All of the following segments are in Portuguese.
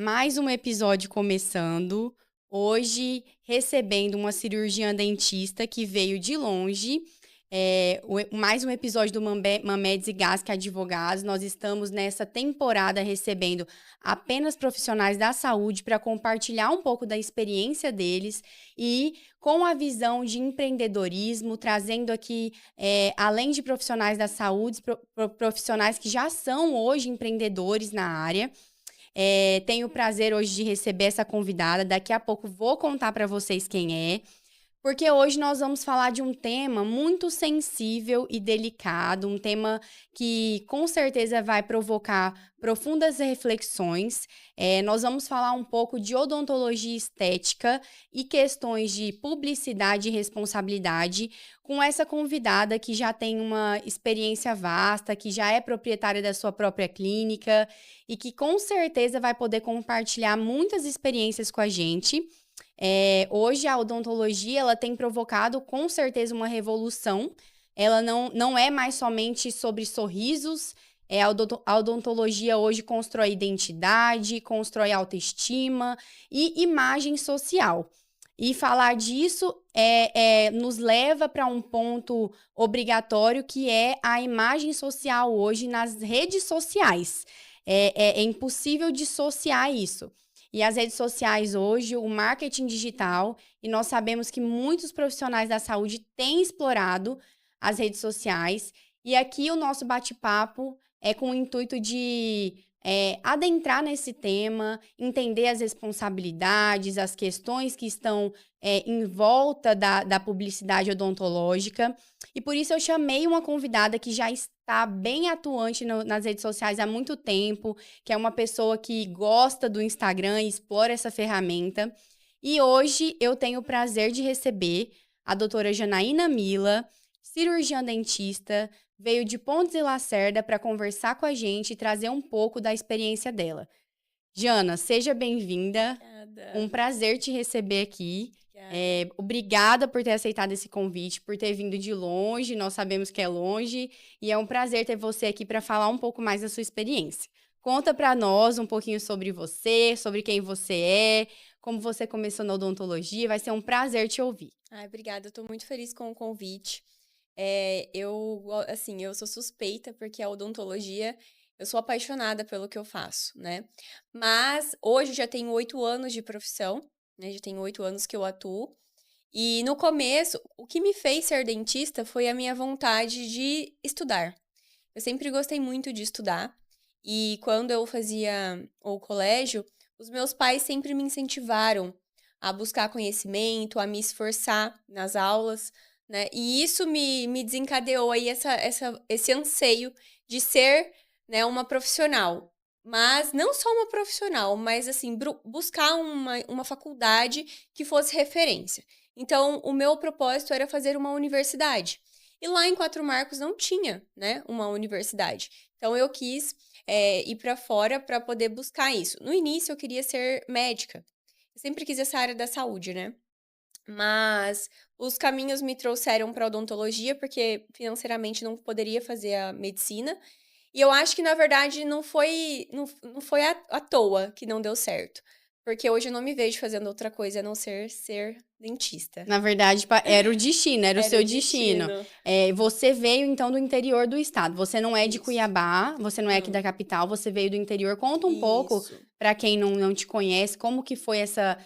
Mais um episódio começando. Hoje, recebendo uma cirurgiã dentista que veio de longe. Mais um episódio do Mamedes e Gasque Advogados. Nós estamos nessa temporada recebendo apenas profissionais da saúde para compartilhar um pouco da experiência deles e com a visão de empreendedorismo, trazendo aqui, além de profissionais da saúde, profissionais que já são hoje empreendedores na área. Tenho o prazer hoje de receber essa convidada. Daqui a pouco vou contar para vocês quem é. Porque hoje nós vamos falar de um tema muito sensível e delicado, um tema que com certeza vai provocar profundas reflexões. Nós vamos falar um pouco de odontologia estética e questões de publicidade e responsabilidade com essa convidada que já tem uma experiência vasta, que já é proprietária da sua própria clínica e que com certeza vai poder compartilhar muitas experiências com a gente. Hoje a odontologia ela tem provocado com certeza uma revolução. Ela não é mais somente sobre sorrisos. A odontologia hoje constrói identidade, constrói autoestima e imagem social. E falar disso nos leva para um ponto obrigatório que é a imagem social hoje nas redes sociais. É impossível dissociar isso. E as redes sociais hoje, o marketing digital, e nós sabemos que muitos profissionais da saúde têm explorado as redes sociais. E aqui o nosso bate-papo é com o intuito de adentrar nesse tema, entender as responsabilidades, as questões que estão em volta da publicidade odontológica. E por isso eu chamei uma convidada que já está bem atuante nas redes sociais há muito tempo, que é uma pessoa que gosta do Instagram e explora essa ferramenta. E hoje eu tenho o prazer de receber a doutora Janaína Mila, cirurgiã dentista, veio de Pontes e Lacerda para conversar com a gente e trazer um pouco da experiência dela. Jana, seja bem-vinda. Obrigada. Um prazer te receber aqui. Obrigada. Obrigada por ter aceitado esse convite, por ter vindo de longe. Nós sabemos que é longe e é um prazer ter você aqui para falar um pouco mais da sua experiência. Conta para nós um pouquinho sobre você, sobre quem você é, como você começou na odontologia. Vai ser um prazer te ouvir. Obrigada. Eu tô muito feliz com o convite. Eu sou suspeita porque a odontologia, eu sou apaixonada pelo que eu faço, né? Mas hoje já tenho 8 anos de profissão, né? Já tenho 8 anos que eu atuo. E no começo, o que me fez ser dentista foi a minha vontade de estudar. Eu sempre gostei muito de estudar. E quando eu fazia o colégio, os meus pais sempre me incentivaram a buscar conhecimento, a me esforçar nas aulas, né? E isso me desencadeou aí esse anseio de ser, né, uma profissional. Mas não só uma profissional, mas assim, buscar uma faculdade que fosse referência. Então, o meu propósito era fazer uma universidade. E lá em Quatro Marcos não tinha, né, uma universidade. Então, eu quis ir para fora para poder buscar isso. No início, eu queria ser médica. Eu sempre quis essa área da saúde, né? Mas os caminhos me trouxeram para odontologia, porque financeiramente não poderia fazer a medicina. E eu acho que, na verdade, não foi à toa que não deu certo. Porque hoje eu não me vejo fazendo outra coisa a não ser dentista. Na verdade, era o destino, era o Era seu o destino. destino. Você veio, então, do interior do estado. Você não é de Isso. Cuiabá, você não é aqui Não. da capital, você veio do interior. Conta um pouco, Isso. para quem não te conhece, como que foi essa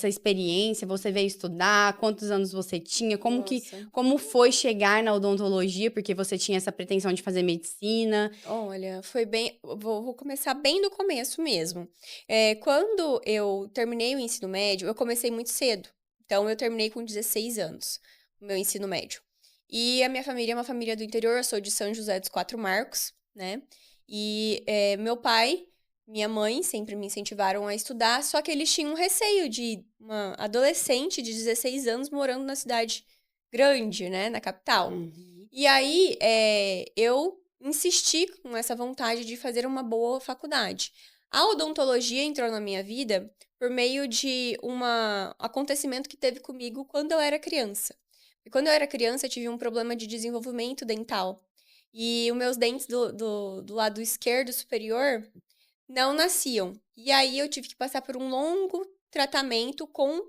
experiência? Você veio estudar? Quantos anos você tinha? Nossa. Como foi chegar na odontologia? Porque você tinha essa pretensão de fazer medicina. Olha, foi bem. Vou começar bem do começo mesmo. Quando eu terminei o ensino médio, eu comecei muito cedo. Então, eu terminei com 16 anos, o meu ensino médio. E a minha família é uma família do interior, eu sou de São José dos Quatro Marcos, né? E meu pai, minha mãe sempre me incentivaram a estudar, só que eles tinham um receio de uma adolescente de 16 anos morando na cidade grande, né? Na capital. Uhum. E aí, eu insisti com essa vontade de fazer uma boa faculdade. A odontologia entrou na minha vida por meio de um acontecimento que teve comigo quando eu era criança. E quando eu era criança, eu tive um problema de desenvolvimento dental. E os meus dentes do lado esquerdo superior não nasciam. E aí eu tive que passar por um longo tratamento com,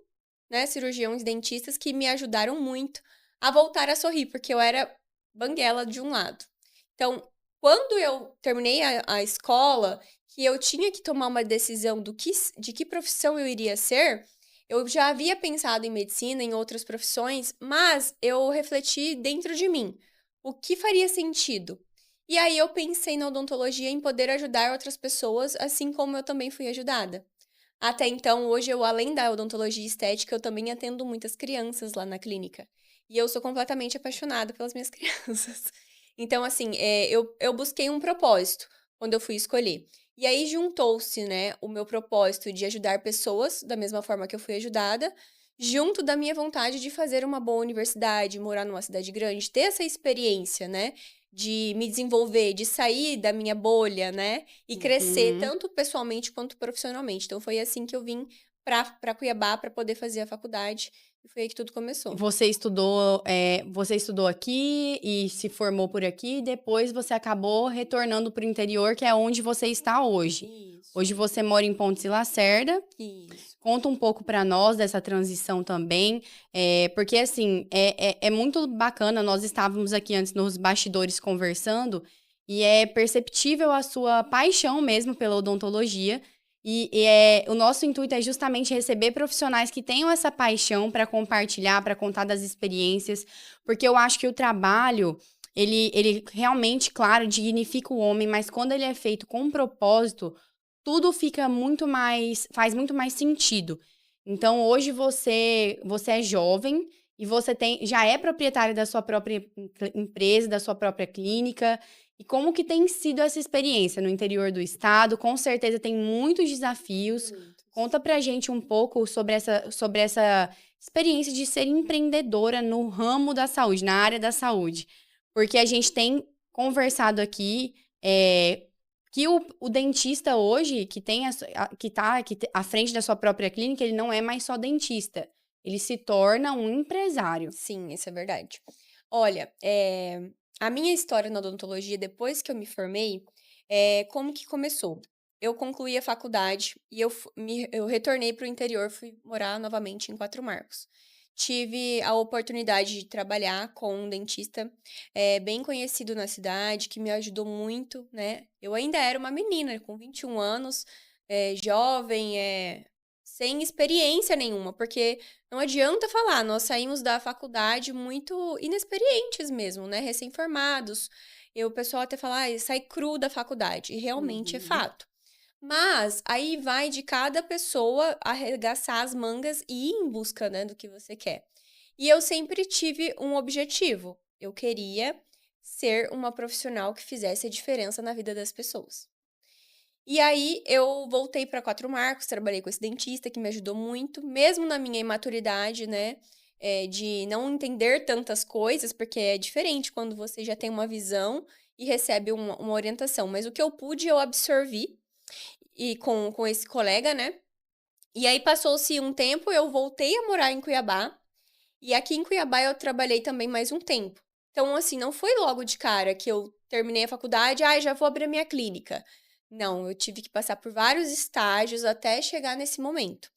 né, cirurgiões dentistas que me ajudaram muito a voltar a sorrir, porque eu era banguela de um lado. Então, quando eu terminei a escola, que eu tinha que tomar uma decisão de que profissão eu iria ser, eu já havia pensado em medicina, em outras profissões, mas eu refleti dentro de mim. O que faria sentido? E aí eu pensei na odontologia em poder ajudar outras pessoas, assim como eu também fui ajudada. Até então, hoje eu, além da odontologia estética, eu também atendo muitas crianças lá na clínica. E eu sou completamente apaixonada pelas minhas crianças. Então, assim, eu busquei um propósito quando eu fui escolher. E aí juntou-se, né, o meu propósito de ajudar pessoas da mesma forma que eu fui ajudada, junto da minha vontade de fazer uma boa universidade, morar numa cidade grande, ter essa experiência, né, de me desenvolver, de sair da minha bolha, né, e crescer Uhum. tanto pessoalmente quanto profissionalmente. Então foi assim que eu vim para Cuiabá para poder fazer a faculdade, e foi aí que tudo começou. Você estudou aqui e se formou por aqui, e depois você acabou retornando para o interior, que é onde você está hoje. Isso, Hoje você mora em Pontes e Lacerda. isso. Conta um pouco para nós dessa transição também, porque assim, é muito bacana, nós estávamos aqui antes nos bastidores conversando, e é perceptível a sua paixão mesmo pela odontologia, o nosso intuito é justamente receber profissionais que tenham essa paixão para compartilhar, para contar das experiências, porque eu acho que o trabalho, ele realmente, claro, dignifica o homem, mas quando ele é feito com um propósito, tudo fica faz muito mais sentido. Então, hoje você é jovem e você já é proprietário da sua própria empresa, da sua própria clínica. E como que tem sido essa experiência no interior do estado? Com certeza tem muitos desafios. Muitos. Conta pra gente um pouco sobre essa experiência de ser empreendedora no ramo da saúde, na área da saúde. Porque a gente tem conversado aqui, que o dentista hoje, que tem que tá à frente da sua própria clínica, ele não é mais só dentista. Ele se torna um empresário. Sim, isso é verdade. Olha, a minha história na odontologia, depois que eu me formei, como que começou? Eu concluí a faculdade e eu retornei para o interior, fui morar novamente em Quatro Marcos. Tive a oportunidade de trabalhar com um dentista bem conhecido na cidade, que me ajudou muito, né? Eu ainda era uma menina, com 21 anos, jovem, sem experiência nenhuma, porque não adianta falar, nós saímos da faculdade muito inexperientes mesmo, né, recém-formados. E o pessoal até fala: "Ai, sai cru da faculdade", e realmente é Uhum. fato. Mas aí vai de cada pessoa arregaçar as mangas e ir em busca, né, do que você quer. E eu sempre tive um objetivo, eu queria ser uma profissional que fizesse a diferença na vida das pessoas. E aí eu voltei para Quatro Marcos, trabalhei com esse dentista que me ajudou muito, mesmo na minha imaturidade, né, de não entender tantas coisas, porque é diferente quando você já tem uma visão e recebe uma orientação. Mas o que eu pude, eu absorvi e com esse colega, né. E aí passou-se um tempo, eu voltei a morar em Cuiabá, e aqui em Cuiabá eu trabalhei também mais um tempo. Então, assim, não foi logo de cara que eu terminei a faculdade, "Ai, já vou abrir a minha clínica". Não, eu tive que passar por vários estágios até chegar nesse momento.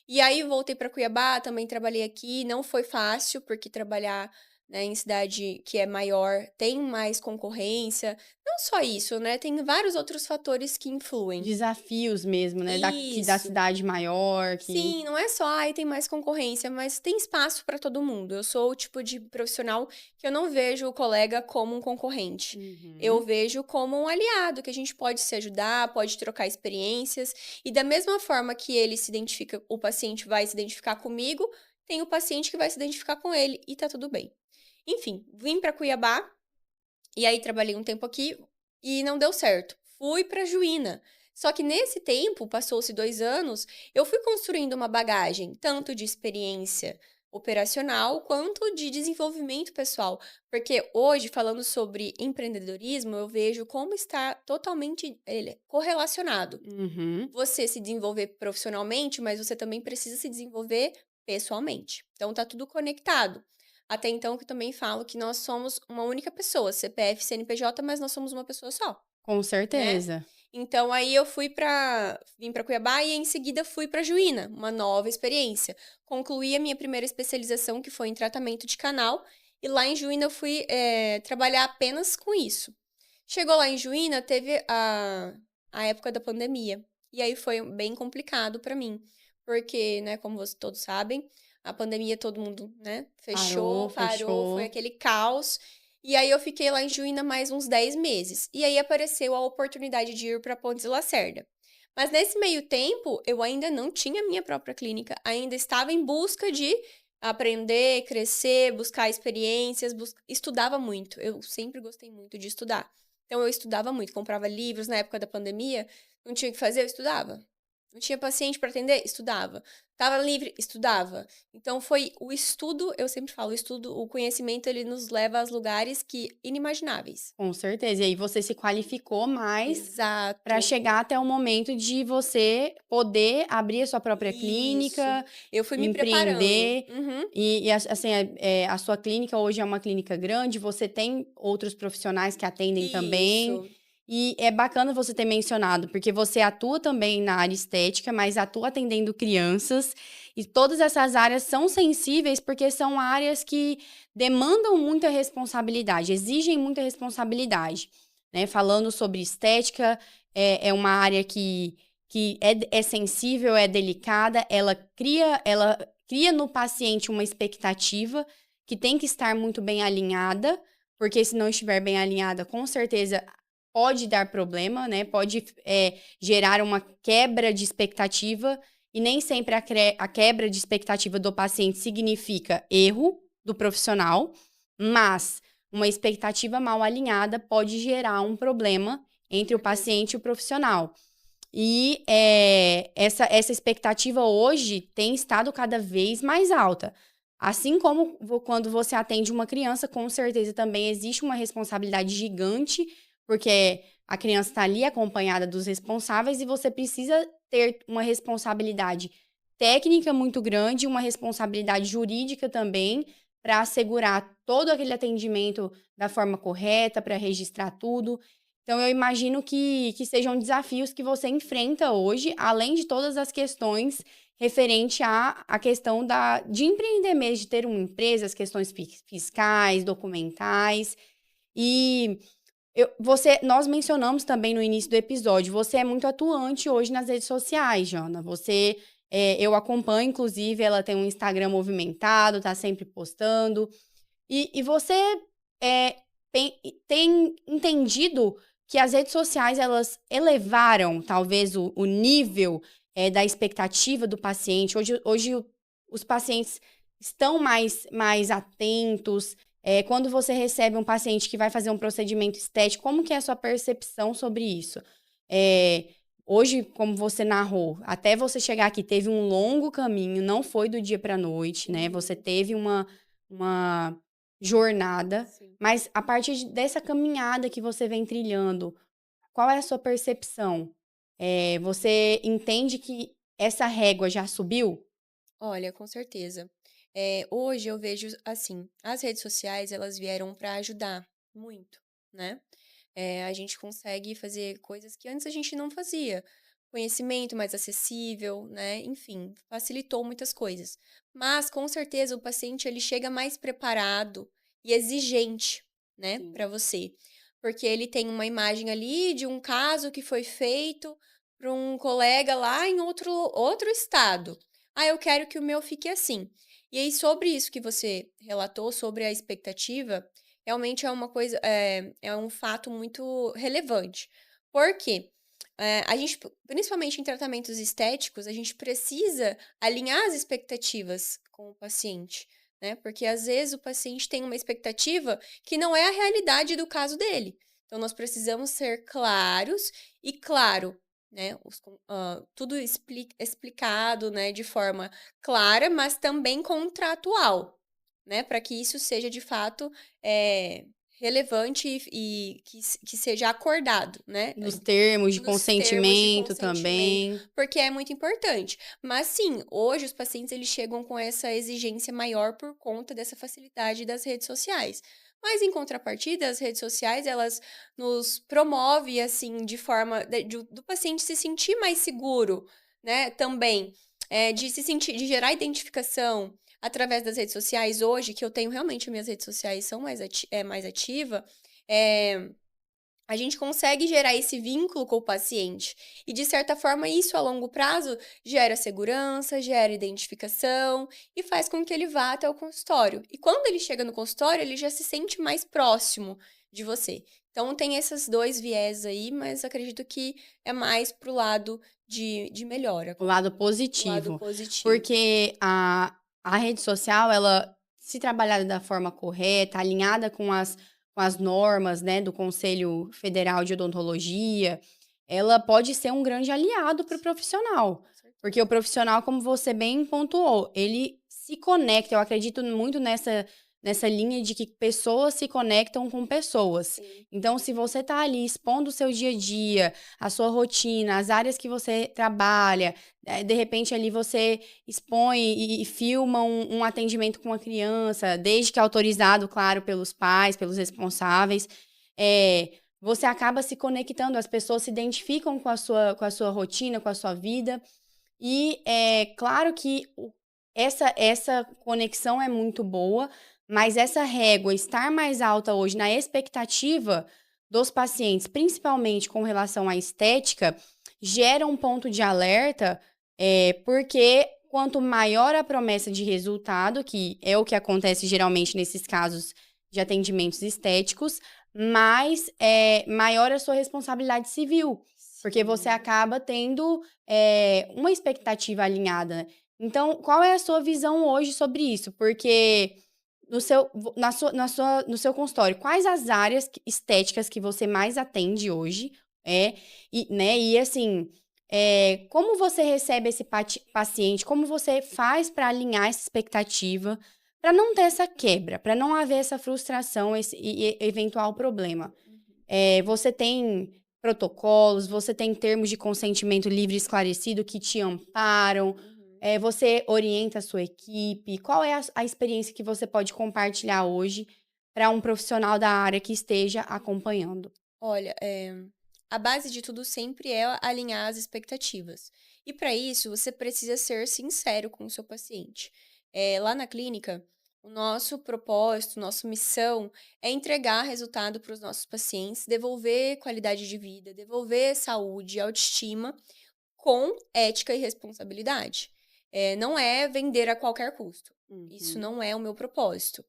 E aí voltei para Cuiabá, também trabalhei aqui, não foi fácil, porque trabalhar, né, em cidade que é maior tem mais concorrência. Não só isso, né, tem vários outros fatores que influem. Desafios mesmo, né? Da Isso. cidade maior, que. Sim, não é só, ai, tem mais concorrência, mas tem espaço para todo mundo. Eu sou o tipo de profissional que eu não vejo o colega como um concorrente. Eu Uhum. vejo como um aliado, que a gente pode se ajudar, pode trocar experiências. E da mesma forma que ele se identifica, o paciente vai se identificar comigo, tem o paciente que vai se identificar com ele e tá tudo bem. Enfim, vim para Cuiabá e aí trabalhei um tempo aqui e não deu certo. Fui para Juína. Só que nesse tempo, passou-se 2 anos, eu fui construindo uma bagagem, tanto de experiência operacional, quanto de desenvolvimento pessoal. Porque hoje, falando sobre empreendedorismo, eu vejo como está totalmente ele correlacionado. Uhum. Você se desenvolver profissionalmente, mas você também precisa se desenvolver pessoalmente. Então tá tudo conectado. Até então que eu também falo que nós somos uma única pessoa, CPF, CNPJ, mas nós somos uma pessoa só, Com né? certeza. Então, aí eu vim para Cuiabá e em seguida fui para Juína, uma nova experiência. Concluí a minha primeira especialização, que foi em tratamento de canal, e lá em Juína eu fui trabalhar apenas com isso. Chegou lá em Juína, teve a época da pandemia, e aí foi bem complicado para mim, porque, né, como vocês todos sabem, a pandemia todo mundo, né, parou, foi Fechou. aquele caos. E aí eu fiquei lá em Juína mais uns 10 meses. E aí apareceu a oportunidade de ir para Pontes de Lacerda. Mas nesse meio tempo, eu ainda não tinha minha própria clínica, ainda estava em busca de aprender, crescer, buscar experiências, estudava muito. Eu sempre gostei muito de estudar. Então eu estudava muito, comprava livros na época da pandemia, não tinha o que fazer, eu estudava. Não tinha paciente para atender, estudava. Tava livre, estudava. Então foi o estudo, eu sempre falo, o estudo, o conhecimento, ele nos leva a lugares que inimagináveis. Com certeza. E aí você se qualificou mais para Exato. chegar até o momento de você poder abrir a sua própria Isso. clínica, Eu fui me preparando. empreender. Uhum. Assim, a sua clínica hoje é uma clínica grande, você tem outros profissionais que atendem também. Isso. E é bacana você ter mencionado, porque você atua também na área estética, mas atua atendendo crianças. E todas essas áreas são sensíveis porque são áreas que demandam muita responsabilidade, exigem muita responsabilidade, né? Falando sobre estética, é uma área que é sensível, é delicada, ela cria no paciente uma expectativa que tem que estar muito bem alinhada, porque se não estiver bem alinhada, com certeza pode dar problema, né? Pode gerar uma quebra de expectativa, e nem sempre a quebra de expectativa do paciente significa erro do profissional, mas uma expectativa mal alinhada pode gerar um problema entre o Certeza. paciente e o profissional. E essa expectativa hoje tem estado cada vez mais alta. Assim como quando você atende uma criança, com certeza também existe uma responsabilidade gigante, porque a criança está ali acompanhada dos responsáveis e você precisa ter uma responsabilidade técnica muito grande, uma responsabilidade jurídica também, para assegurar todo aquele atendimento da forma correta, para registrar tudo. Então, eu imagino que sejam desafios que você enfrenta hoje, além de todas as questões referente à questão de empreender mesmo, de ter uma empresa, as questões fiscais, documentais. E nós mencionamos também no início do episódio, você é muito atuante hoje nas redes sociais, Jana. Eu acompanho, inclusive, ela tem um Instagram movimentado, tá sempre postando. E você é, tem entendido que as redes sociais, elas elevaram, talvez, o nível da expectativa do paciente. Hoje os pacientes estão mais atentos. Quando você recebe um paciente que vai fazer um procedimento estético, como que é a sua percepção sobre isso? É, Hoje, como você narrou, até você chegar aqui, teve um longo caminho, não foi do dia para a noite, né? Você teve uma jornada, Sim. mas a partir dessa caminhada que você vem trilhando, qual é a sua percepção? Você entende que essa régua já subiu? Olha, com certeza. Hoje eu vejo assim, as redes sociais, elas vieram para ajudar muito, né? A gente consegue fazer coisas que antes a gente não fazia. Conhecimento mais acessível, né? Enfim, facilitou muitas coisas. Mas, com certeza, o paciente ele chega mais preparado e exigente, né, Sim. para você. Porque ele tem uma imagem ali de um caso que foi feito para um colega lá em outro estado. Ah, eu quero que o meu fique assim. E aí, sobre isso que você relatou, sobre a expectativa, realmente é uma coisa, é um fato muito relevante. Por quê? A gente, principalmente em tratamentos estéticos, a gente precisa alinhar as expectativas com o paciente, né? Porque às vezes o paciente tem uma expectativa que não é a realidade do caso dele. Então, nós precisamos ser claros e, claro, né? Tudo explicado, né? De forma clara, mas também contratual, né? Para que isso seja de fato relevante e que seja acordado, né? Nos termos de Nos termos de consentimento consentimento, também. porque é muito importante. Mas sim, hoje os pacientes eles chegam com essa exigência maior por conta dessa facilidade das redes sociais. Mas, em contrapartida, as redes sociais, elas nos promovem, assim, de forma do paciente se sentir mais seguro, né, também, de se sentir, de gerar identificação através das redes sociais. Hoje, que eu tenho realmente minhas redes sociais são mais ativa, eh a gente consegue gerar esse vínculo com o paciente. E, de certa forma, isso a longo prazo gera segurança, gera identificação e faz com que ele vá até o consultório. E quando ele chega no consultório, ele já se sente mais próximo de você. Então, tem esses dois viés aí, mas acredito que é mais pro lado de melhora, O lado o lado positivo. positivo. Porque a rede social, ela, se trabalhada da forma correta, alinhada com as normas, né, do Conselho Federal de Odontologia, ela pode ser um grande aliado para o profissional. Com certeza. Porque o profissional, como você bem pontuou, ele se conecta. Eu acredito muito nessa linha de que pessoas se conectam com pessoas. Sim. Então, se você está ali expondo o seu dia a dia, a sua rotina, as áreas que você trabalha, de repente ali você expõe e filma um atendimento com uma criança, desde que autorizado, claro, pelos pais, pelos responsáveis, você acaba se conectando, as pessoas se identificam com a sua rotina, com a sua vida, e é claro que essa conexão é muito boa, mas essa régua estar mais alta hoje na expectativa dos pacientes, principalmente com relação à estética, gera um ponto de alerta, porque quanto maior a promessa de resultado, que é o que acontece geralmente nesses casos de atendimentos estéticos, maior a sua responsabilidade civil, porque você Sim. acaba tendo uma expectativa alinhada, né? Então, qual é a sua visão hoje sobre isso? Porque no seu consultório, quais as áreas estéticas que você mais atende hoje? Né, e assim, como você recebe esse paciente? Como você faz para alinhar essa expectativa, para não ter essa quebra, para não haver essa frustração, esse eventual problema? Uhum. Você tem protocolos, você tem termos de consentimento livre e esclarecido que te amparam, Uhum. você orienta a sua equipe. Qual é a experiência que você pode compartilhar hoje para um profissional da área que esteja acompanhando? Olha, a base de tudo sempre é alinhar as expectativas. E para isso, você precisa ser sincero com o seu paciente. Lá na clínica, o nosso propósito, nossa missão é entregar resultado para os nossos pacientes, devolver qualidade de vida, devolver saúde, autoestima, com ética e responsabilidade. Não é vender a qualquer custo. Isso Uhum. não é o meu propósito.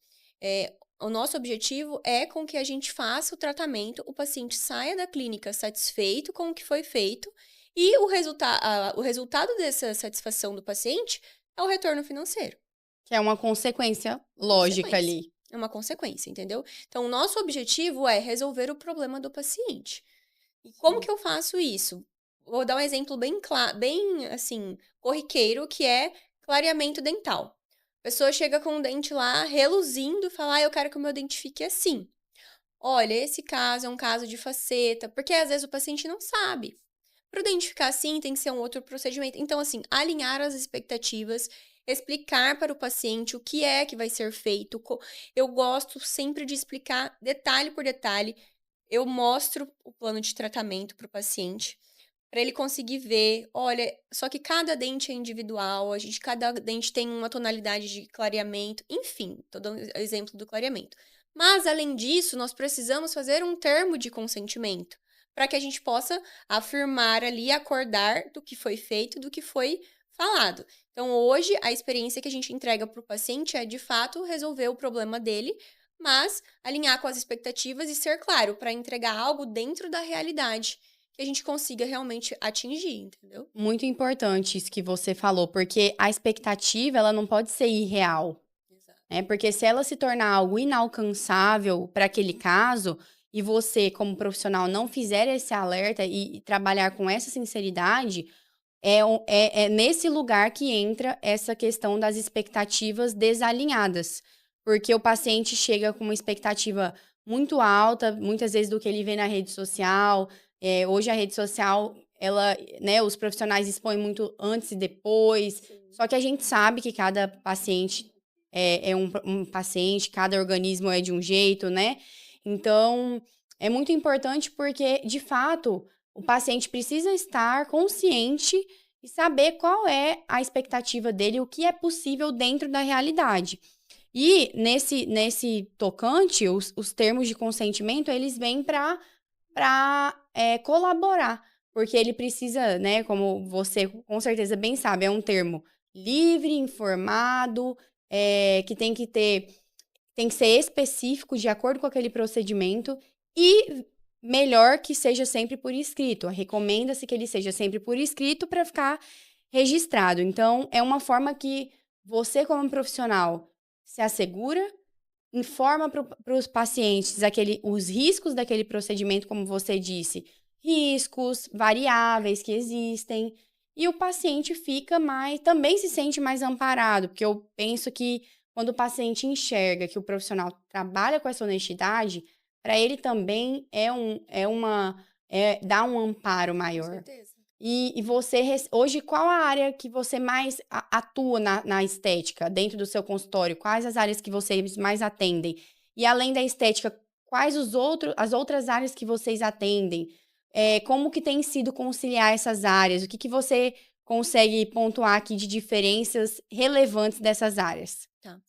O nosso objetivo é com que a gente faça o tratamento, o paciente saia da clínica satisfeito com o que foi feito e o resultado dessa satisfação do paciente é o retorno financeiro. Que é uma consequência lógica Consequência. ali. É uma consequência, entendeu? Então, o nosso objetivo é resolver o problema do paciente. E como Sim. que eu faço isso? Vou dar um exemplo bem claro, bem assim, corriqueiro, que é clareamento dental. A pessoa chega com o dente lá reluzindo e fala: eu quero que o meu dente fique assim. Olha, esse caso é um caso de faceta, porque às vezes o paciente não sabe. Para o dente ficar assim, tem que ser um outro procedimento. Então, assim, alinhar as expectativas, explicar para o paciente o que é que vai ser feito. Eu gosto sempre de explicar detalhe por detalhe. Eu mostro o plano de tratamento para o paciente, para ele conseguir ver, olha, só que cada dente é individual, cada dente tem uma tonalidade de clareamento, enfim, tô dando exemplo do clareamento. Mas, além disso, nós precisamos fazer um termo de consentimento, para que a gente possa afirmar ali, acordar do que foi feito, do que foi falado. Então, hoje, a experiência que a gente entrega para o paciente é, de fato, resolver o problema dele, mas alinhar com as expectativas e ser claro para entregar algo dentro da realidade que a gente consiga realmente atingir, entendeu? Muito importante isso que você falou, porque a expectativa, ela não pode ser irreal. Exato. Porque se ela se tornar algo inalcançável para aquele caso, e você, como profissional, não fizer esse alerta e trabalhar com essa sinceridade, é nesse lugar que entra essa questão das expectativas desalinhadas. Porque o paciente chega com uma expectativa muito alta, muitas vezes do que ele vê na rede social. Hoje a rede social, ela, né, os profissionais expõem muito antes e depois. Sim. Só que a gente sabe que cada paciente é um paciente, cada organismo é de um jeito, né? Então, é muito importante porque, de fato, o paciente precisa estar consciente e saber qual é a expectativa dele, o que é possível dentro da realidade. E nesse tocante, os termos de consentimento, eles vêm para colaborar, porque ele precisa, né, como você com certeza bem sabe, é um termo livre, informado, que tem que ser específico de acordo com aquele procedimento e melhor que seja sempre por escrito. Recomenda-se que ele seja sempre por escrito para ficar registrado. Então, é uma forma que você, como profissional, se assegura, informa para os pacientes os riscos daquele procedimento, como você disse, riscos variáveis que existem, e o paciente também se sente mais amparado, porque eu penso que quando o paciente enxerga que o profissional trabalha com essa honestidade, para ele também dá um amparo Com maior. certeza. E você, hoje, qual a área que você mais atua na estética, dentro do seu consultório? Quais as áreas que vocês mais atendem? E além da estética, quais as outras áreas que vocês atendem? Como que tem sido conciliar essas áreas? O que você consegue pontuar aqui de diferenças relevantes dessas áreas? Tá.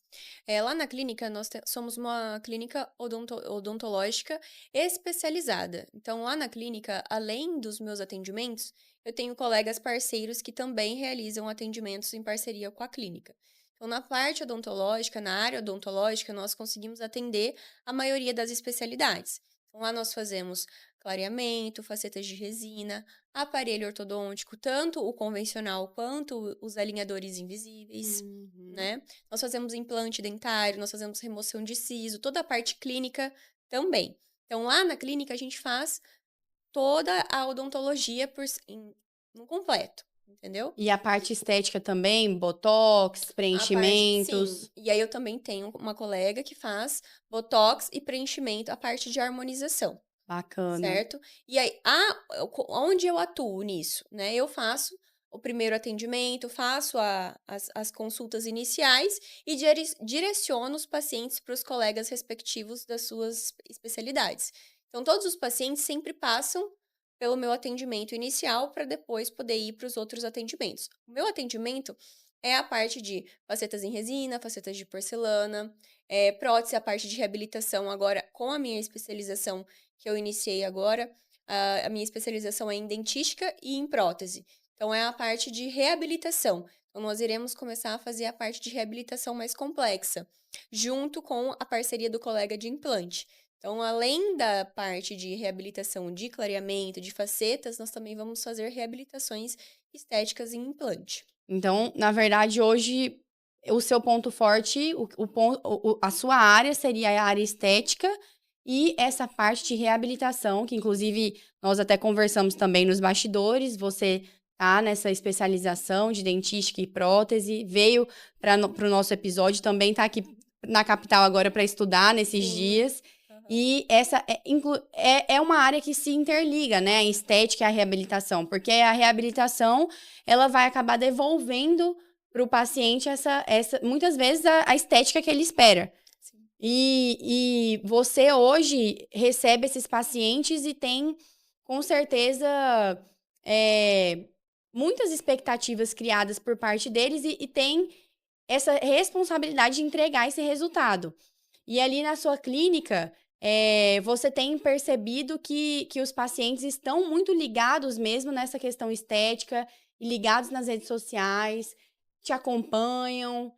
Lá na clínica, nós somos uma clínica odontológica especializada. Então, lá na clínica, além dos meus atendimentos, eu tenho colegas parceiros que também realizam atendimentos em parceria com a clínica. Então, na parte odontológica, na área odontológica, nós conseguimos atender a maioria das especialidades. Então, lá nós fazemos clareamento, facetas de resina, aparelho ortodôntico, tanto o convencional quanto os alinhadores invisíveis, Uhum. né? Nós fazemos implante dentário, nós fazemos remoção de siso, toda a parte clínica também. Então, lá na clínica, a gente faz toda a odontologia no completo, entendeu? E a parte estética também, botox, A parte, sim. preenchimentos. E aí eu também tenho uma colega que faz botox e preenchimento, a parte de harmonização, Bacana. certo? E aí, onde eu atuo nisso, né? Eu faço o primeiro atendimento, faço as consultas iniciais e direciono os pacientes para os colegas respectivos das suas especialidades. Então, todos os pacientes sempre passam pelo meu atendimento inicial para depois poder ir para os outros atendimentos. O meu atendimento é a parte de facetas em resina, facetas de porcelana, prótese, a parte de reabilitação agora com a minha especialização que eu iniciei agora, a minha especialização é em dentística e em prótese. Então, é a parte de reabilitação. Então, nós iremos começar a fazer a parte de reabilitação mais complexa, junto com a parceria do colega de implante. Então, além da parte de reabilitação de clareamento, de facetas, nós também vamos fazer reabilitações estéticas em implante. Então, na verdade, hoje, o seu ponto forte, a sua área seria a área estética e essa parte de reabilitação, que inclusive nós até conversamos também nos bastidores, você tá nessa especialização de dentística e prótese, veio para o nosso episódio, também tá aqui na capital agora para estudar nesses Sim. dias. Aham. E essa é uma área que se interliga, né? A estética e a reabilitação, porque a reabilitação ela vai acabar devolvendo para o paciente muitas vezes a estética que ele espera. Sim. E você hoje recebe esses pacientes e tem, com certeza, é, muitas expectativas criadas por parte deles e tem essa responsabilidade de entregar esse resultado. E ali na sua clínica, você tem percebido que os pacientes estão muito ligados mesmo nessa questão estética, e ligados nas redes sociais, te acompanham.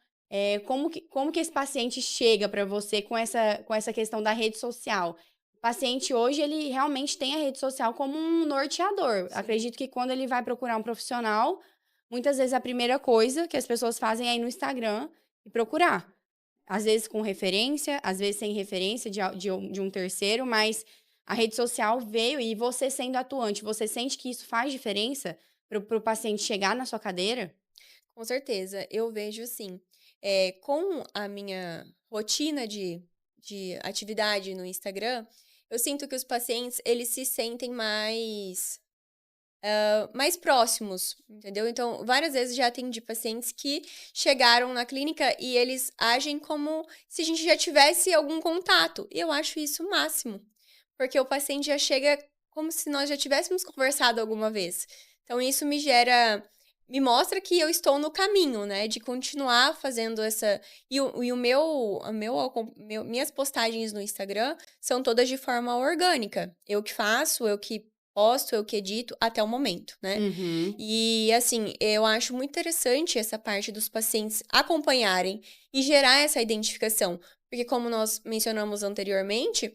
Como que esse paciente chega para você com essa questão da rede social? O paciente hoje, ele realmente tem a rede social como um norteador. Sim. Acredito que quando ele vai procurar um profissional, muitas vezes a primeira coisa que as pessoas fazem é ir no Instagram e procurar. Às vezes com referência, às vezes sem referência de um terceiro, mas a rede social veio e você sendo atuante, você sente que isso faz diferença para o paciente chegar na sua cadeira? Com certeza, eu vejo assim, com a minha rotina de atividade no Instagram, eu sinto que os pacientes, eles se sentem mais mais próximos, entendeu? Então, várias vezes já atendi pacientes que chegaram na clínica e eles agem como se a gente já tivesse algum contato. E eu acho isso o máximo, porque o paciente já chega como se nós já tivéssemos conversado alguma vez. Então, isso me mostra que eu estou no caminho, né, de continuar fazendo essa. Minhas postagens no Instagram são todas de forma orgânica. Eu que faço, eu que posto, eu que edito até o momento, né? Uhum. E, assim, eu acho muito interessante essa parte dos pacientes acompanharem e gerar essa identificação. Porque, como nós mencionamos anteriormente,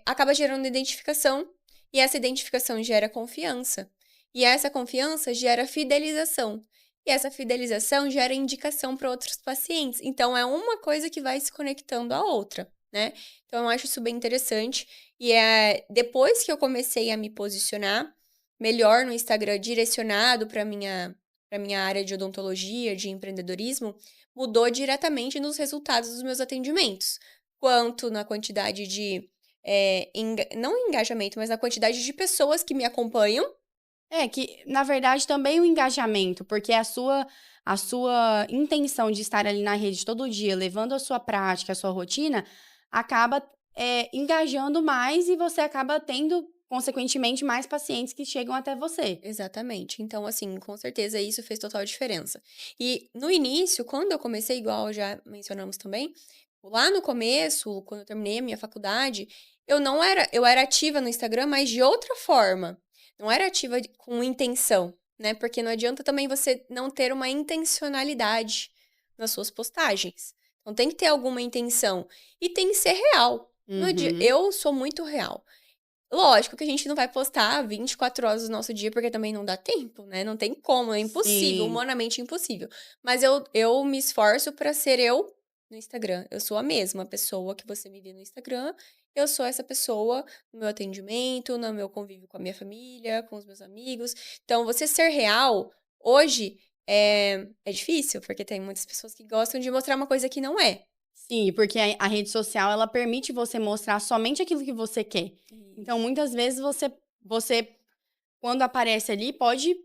acaba gerando identificação e essa identificação gera confiança. E essa confiança gera fidelização. E essa fidelização gera indicação para outros pacientes. Então, é uma coisa que vai se conectando à outra, né? Então, eu acho isso bem interessante. E depois que eu comecei a me posicionar melhor no Instagram, direcionado para minha área de odontologia, de empreendedorismo, mudou diretamente nos resultados dos meus atendimentos. Quanto na quantidade de, não engajamento, mas na quantidade de pessoas que me acompanham. Que, na verdade, também o engajamento, porque a sua intenção de estar ali na rede todo dia, levando a sua prática, a sua rotina, acaba engajando mais e você acaba tendo, consequentemente, mais pacientes que chegam até você. Exatamente. Então, assim, com certeza isso fez total diferença. E no início, quando eu comecei, igual já mencionamos também, lá no começo, quando eu terminei a minha faculdade, eu era ativa no Instagram, mas de outra forma. Não era ativa com intenção, né? Porque não adianta também você não ter uma intencionalidade nas suas postagens. Então tem que ter alguma intenção e tem que ser real. Uhum. Eu sou muito real. Lógico que a gente não vai postar 24 horas do nosso dia, porque também não dá tempo, né? Não tem como, é impossível, Sim. humanamente impossível. Mas eu me esforço pra ser eu no Instagram. Eu sou a mesma pessoa que você me vê no Instagram. Eu sou essa pessoa no meu atendimento, no meu convívio com a minha família, com os meus amigos. Então, você ser real, hoje, é difícil, porque tem muitas pessoas que gostam de mostrar uma coisa que não é. Sim, porque a rede social, ela permite você mostrar somente aquilo que você quer. Então, Isso. muitas vezes, você quando aparece ali, pode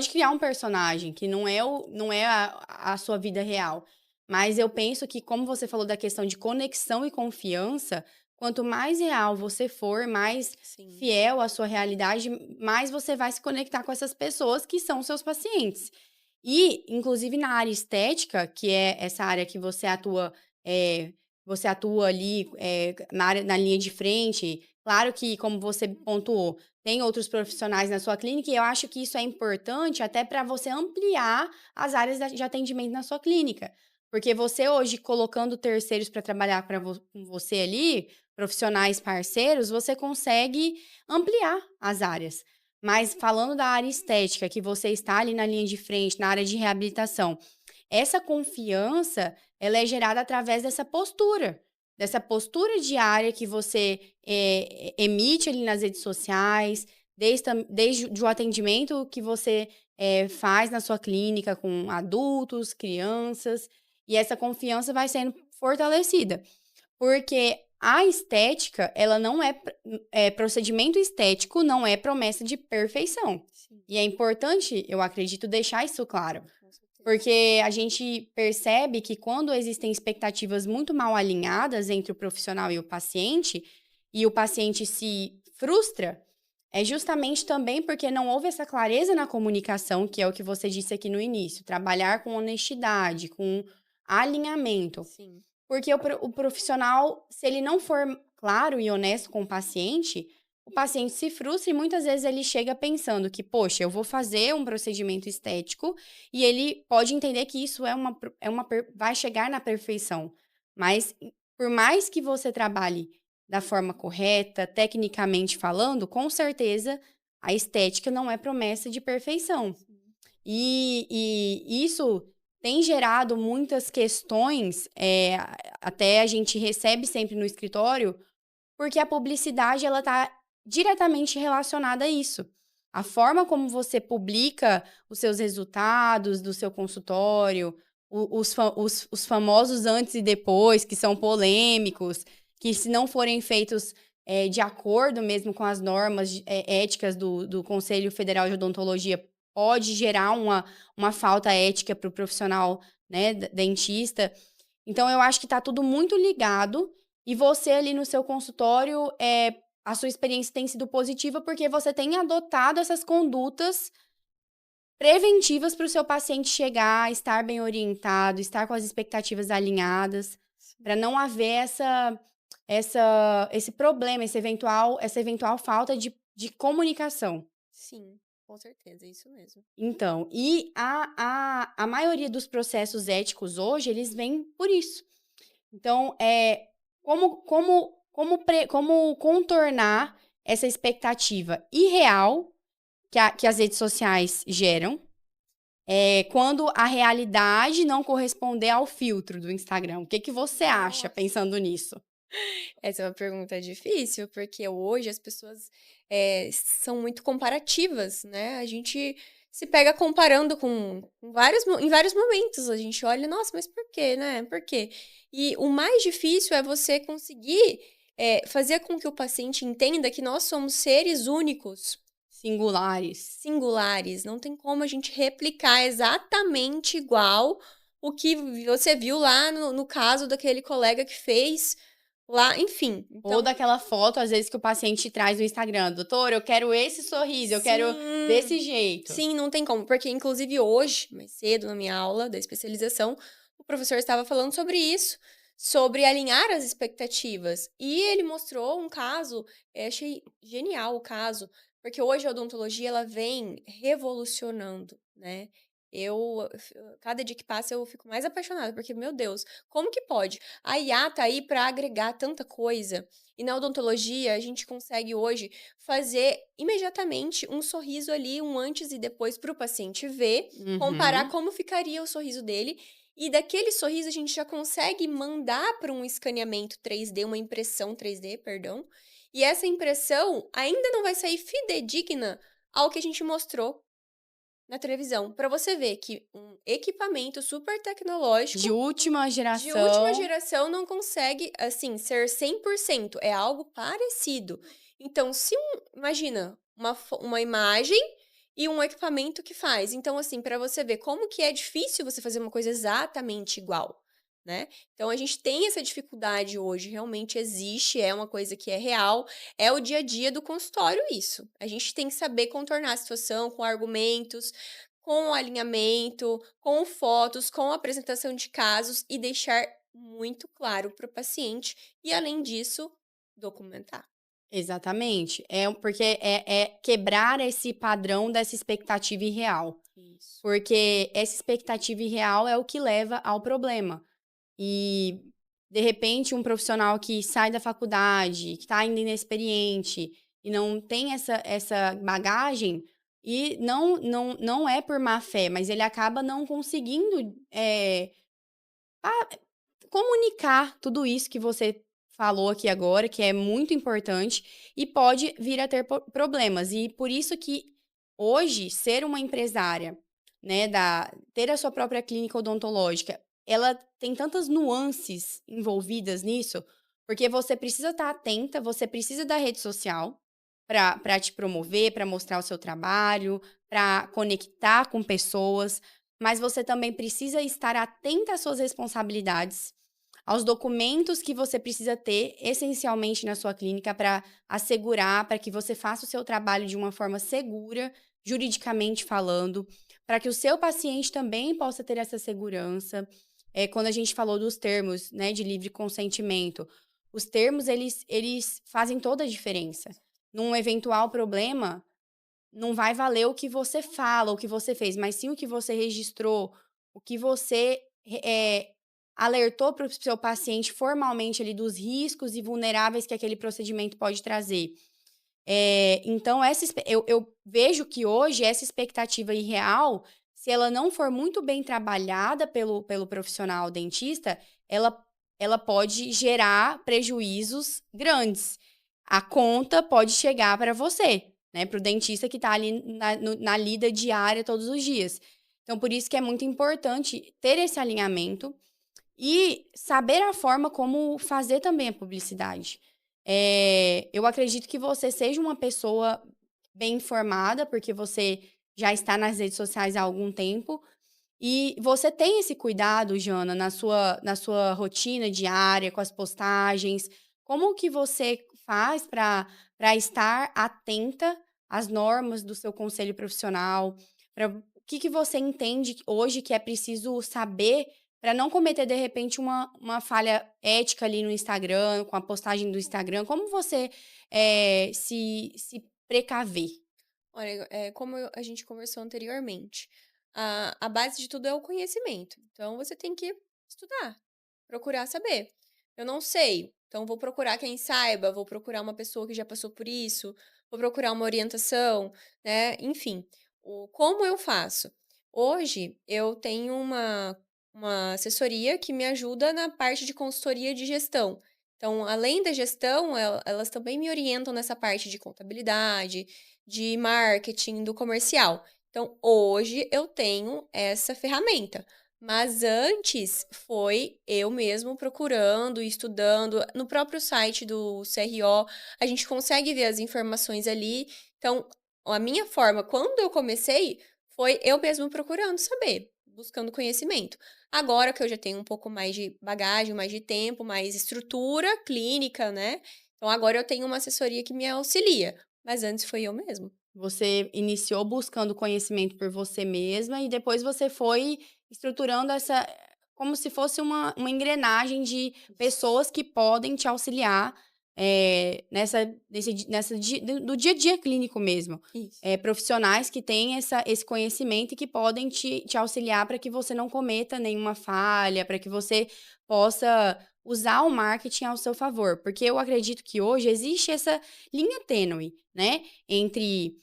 criar um personagem que não é a sua vida real. Mas eu penso que, como você falou da questão de conexão e confiança, quanto mais real você for, mais Sim. fiel à sua realidade, mais você vai se conectar com essas pessoas que são seus pacientes. E, inclusive, na área estética, que é essa área que você atua ali na linha de frente. Claro que, como você pontuou, tem outros profissionais na sua clínica, e eu acho que isso é importante até para você ampliar as áreas de atendimento na sua clínica. Porque você hoje, colocando terceiros para trabalhar com você ali, profissionais parceiros, você consegue ampliar as áreas. Mas falando da área estética, que você está ali na linha de frente, na área de reabilitação, essa confiança, ela é gerada através dessa postura diária que você emite ali nas redes sociais, desde o atendimento que você faz na sua clínica com adultos, crianças, e essa confiança vai sendo fortalecida. Porque a estética, ela não procedimento estético não é promessa de perfeição. Sim, E é importante, eu acredito, deixar isso claro. com certeza. Porque a gente percebe que quando existem expectativas muito mal alinhadas entre o profissional e o paciente se frustra, é justamente também porque não houve essa clareza na comunicação, que é o que você disse aqui no início. Trabalhar com honestidade, com alinhamento. Sim. Porque o profissional, se ele não for claro e honesto com o paciente se frustra e muitas vezes ele chega pensando que, poxa, eu vou fazer um procedimento estético e ele pode entender que isso vai chegar na perfeição. Mas, por mais que você trabalhe da forma correta, tecnicamente falando, com certeza a estética não é promessa de perfeição. Sim. E isso tem gerado muitas questões, até a gente recebe sempre no escritório, porque a publicidade ela está diretamente relacionada a isso. A forma como você publica os seus resultados do seu consultório, os famosos antes e depois, que são polêmicos, que se não forem feitos de acordo mesmo com as normas éticas do Conselho Federal de Odontologia, pode gerar uma falta ética para o profissional, né, dentista. Então, eu acho que está tudo muito ligado e você ali no seu consultório, a sua experiência tem sido positiva porque você tem adotado essas condutas preventivas para o seu paciente chegar, estar bem orientado, estar com as expectativas alinhadas, para não haver esse problema, essa eventual falta de comunicação. Sim, com certeza, é isso mesmo. Então, e a maioria dos processos éticos hoje, eles vêm por isso. Então, como contornar essa expectativa irreal que as redes sociais geram, quando a realidade não corresponder ao filtro do Instagram? O que você acha Nossa. pensando nisso? Essa é uma pergunta difícil, porque hoje as pessoas são muito comparativas, né? A gente se pega comparando em vários momentos. A gente olha, nossa, mas por quê, né? Por quê? E o mais difícil é você conseguir fazer com que o paciente entenda que nós somos seres únicos, singulares. Não tem como a gente replicar exatamente igual o que você viu lá no caso daquele colega que fez lá, enfim. Ou Então, daquela foto, às vezes, que o paciente traz no Instagram. Doutor, eu quero esse sorriso, eu quero desse jeito. sim, não tem como. Porque, inclusive, hoje, mais cedo, na minha aula da especialização, o professor estava falando sobre isso, sobre alinhar as expectativas. E ele mostrou um caso, achei genial o caso, porque hoje a odontologia, ela vem revolucionando, né? Cada dia que passa, eu fico mais apaixonada, porque, meu Deus, como que pode? A IA tá aí para agregar tanta coisa. E na odontologia, a gente consegue hoje fazer imediatamente um sorriso ali, um antes e depois para o paciente ver, comparar Uhum. como ficaria o sorriso dele. E daquele sorriso a gente já consegue mandar para um escaneamento 3D, uma impressão 3D, perdão. E essa impressão ainda não vai sair fidedigna ao que a gente mostrou na televisão. Para você ver que um equipamento super tecnológico De última de última geração. geração não consegue, assim, ser 100%, é algo parecido. Então, imagina, uma imagem e um equipamento que faz. Então, assim, para você ver como que é difícil você fazer uma coisa exatamente igual, né? Então, a gente tem essa dificuldade hoje, realmente existe, é uma coisa que é real, é o dia a dia do consultório isso. A gente tem que saber contornar a situação com argumentos, com alinhamento, com fotos, com apresentação de casos e deixar muito claro para o paciente e, além disso, documentar. Exatamente. Porque é quebrar esse padrão dessa expectativa irreal. Isso. Porque essa expectativa irreal é o que leva ao problema. E, de repente, um profissional que sai da faculdade, que está ainda inexperiente e não tem essa bagagem, e não é por má fé, mas ele acaba não conseguindo comunicar tudo isso que você falou aqui agora, que é muito importante, e pode vir a ter problemas. E por isso que hoje, ser uma empresária, né, ter a sua própria clínica odontológica, ela tem tantas nuances envolvidas nisso, porque você precisa estar atenta, você precisa da rede social para te promover, para mostrar o seu trabalho, para conectar com pessoas, mas você também precisa estar atenta às suas responsabilidades, aos documentos que você precisa ter essencialmente na sua clínica para assegurar, para que você faça o seu trabalho de uma forma segura, juridicamente falando, para que o seu paciente também possa ter essa segurança. Quando a gente falou dos termos, né, de livre consentimento, os termos, eles fazem toda a diferença. Num eventual problema, não vai valer o que você fala, o que você fez, mas sim o que você registrou, o que você alertou para o seu paciente formalmente ali dos riscos e vulneráveis que aquele procedimento pode trazer. Então, eu vejo que hoje essa expectativa irreal, se ela não for muito bem trabalhada pelo profissional dentista, ela pode gerar prejuízos grandes. A conta pode chegar para você, né? Para o dentista que está ali na lida diária todos os dias. Então, por isso que é muito importante ter esse alinhamento e saber a forma como fazer também a publicidade. eu acredito que você seja uma pessoa bem informada, porque você já está nas redes sociais há algum tempo. E você tem esse cuidado, Jana, na sua rotina diária, com as postagens? Como que você faz para estar atenta às normas do seu conselho profissional? O que que você entende hoje que é preciso saber para não cometer, de repente, uma falha ética ali no Instagram, com a postagem do Instagram? Como você se precaver? Olha, como a gente conversou anteriormente, a base de tudo é o conhecimento. Então, você tem que estudar, procurar saber. Eu não sei, então vou procurar quem saiba, vou procurar uma pessoa que já passou por isso, vou procurar uma orientação, né? Enfim, como eu faço? Hoje, eu tenho uma assessoria que me ajuda na parte de consultoria de gestão. Então, além da gestão, elas também me orientam nessa parte de contabilidade, de marketing, do comercial. Então, hoje eu tenho essa ferramenta, mas antes foi eu mesmo procurando, estudando. No próprio site do CRO, a gente consegue ver as informações ali. Então, a minha forma, quando eu comecei, foi eu mesmo procurando saber, buscando conhecimento. Agora que eu já tenho um pouco mais de bagagem, mais de tempo, mais estrutura clínica, né? Então, agora eu tenho uma assessoria que me auxilia. Mas antes foi eu mesmo. Você iniciou buscando conhecimento por você mesma e depois você foi estruturando essa como se fosse uma engrenagem de pessoas que podem te auxiliar, nessa do dia a dia clínico mesmo. Isso. Profissionais que têm esse conhecimento e que podem te auxiliar para que você não cometa nenhuma falha, para que você possa usar o marketing ao seu favor. Porque eu acredito que hoje existe essa linha tênue, né, entre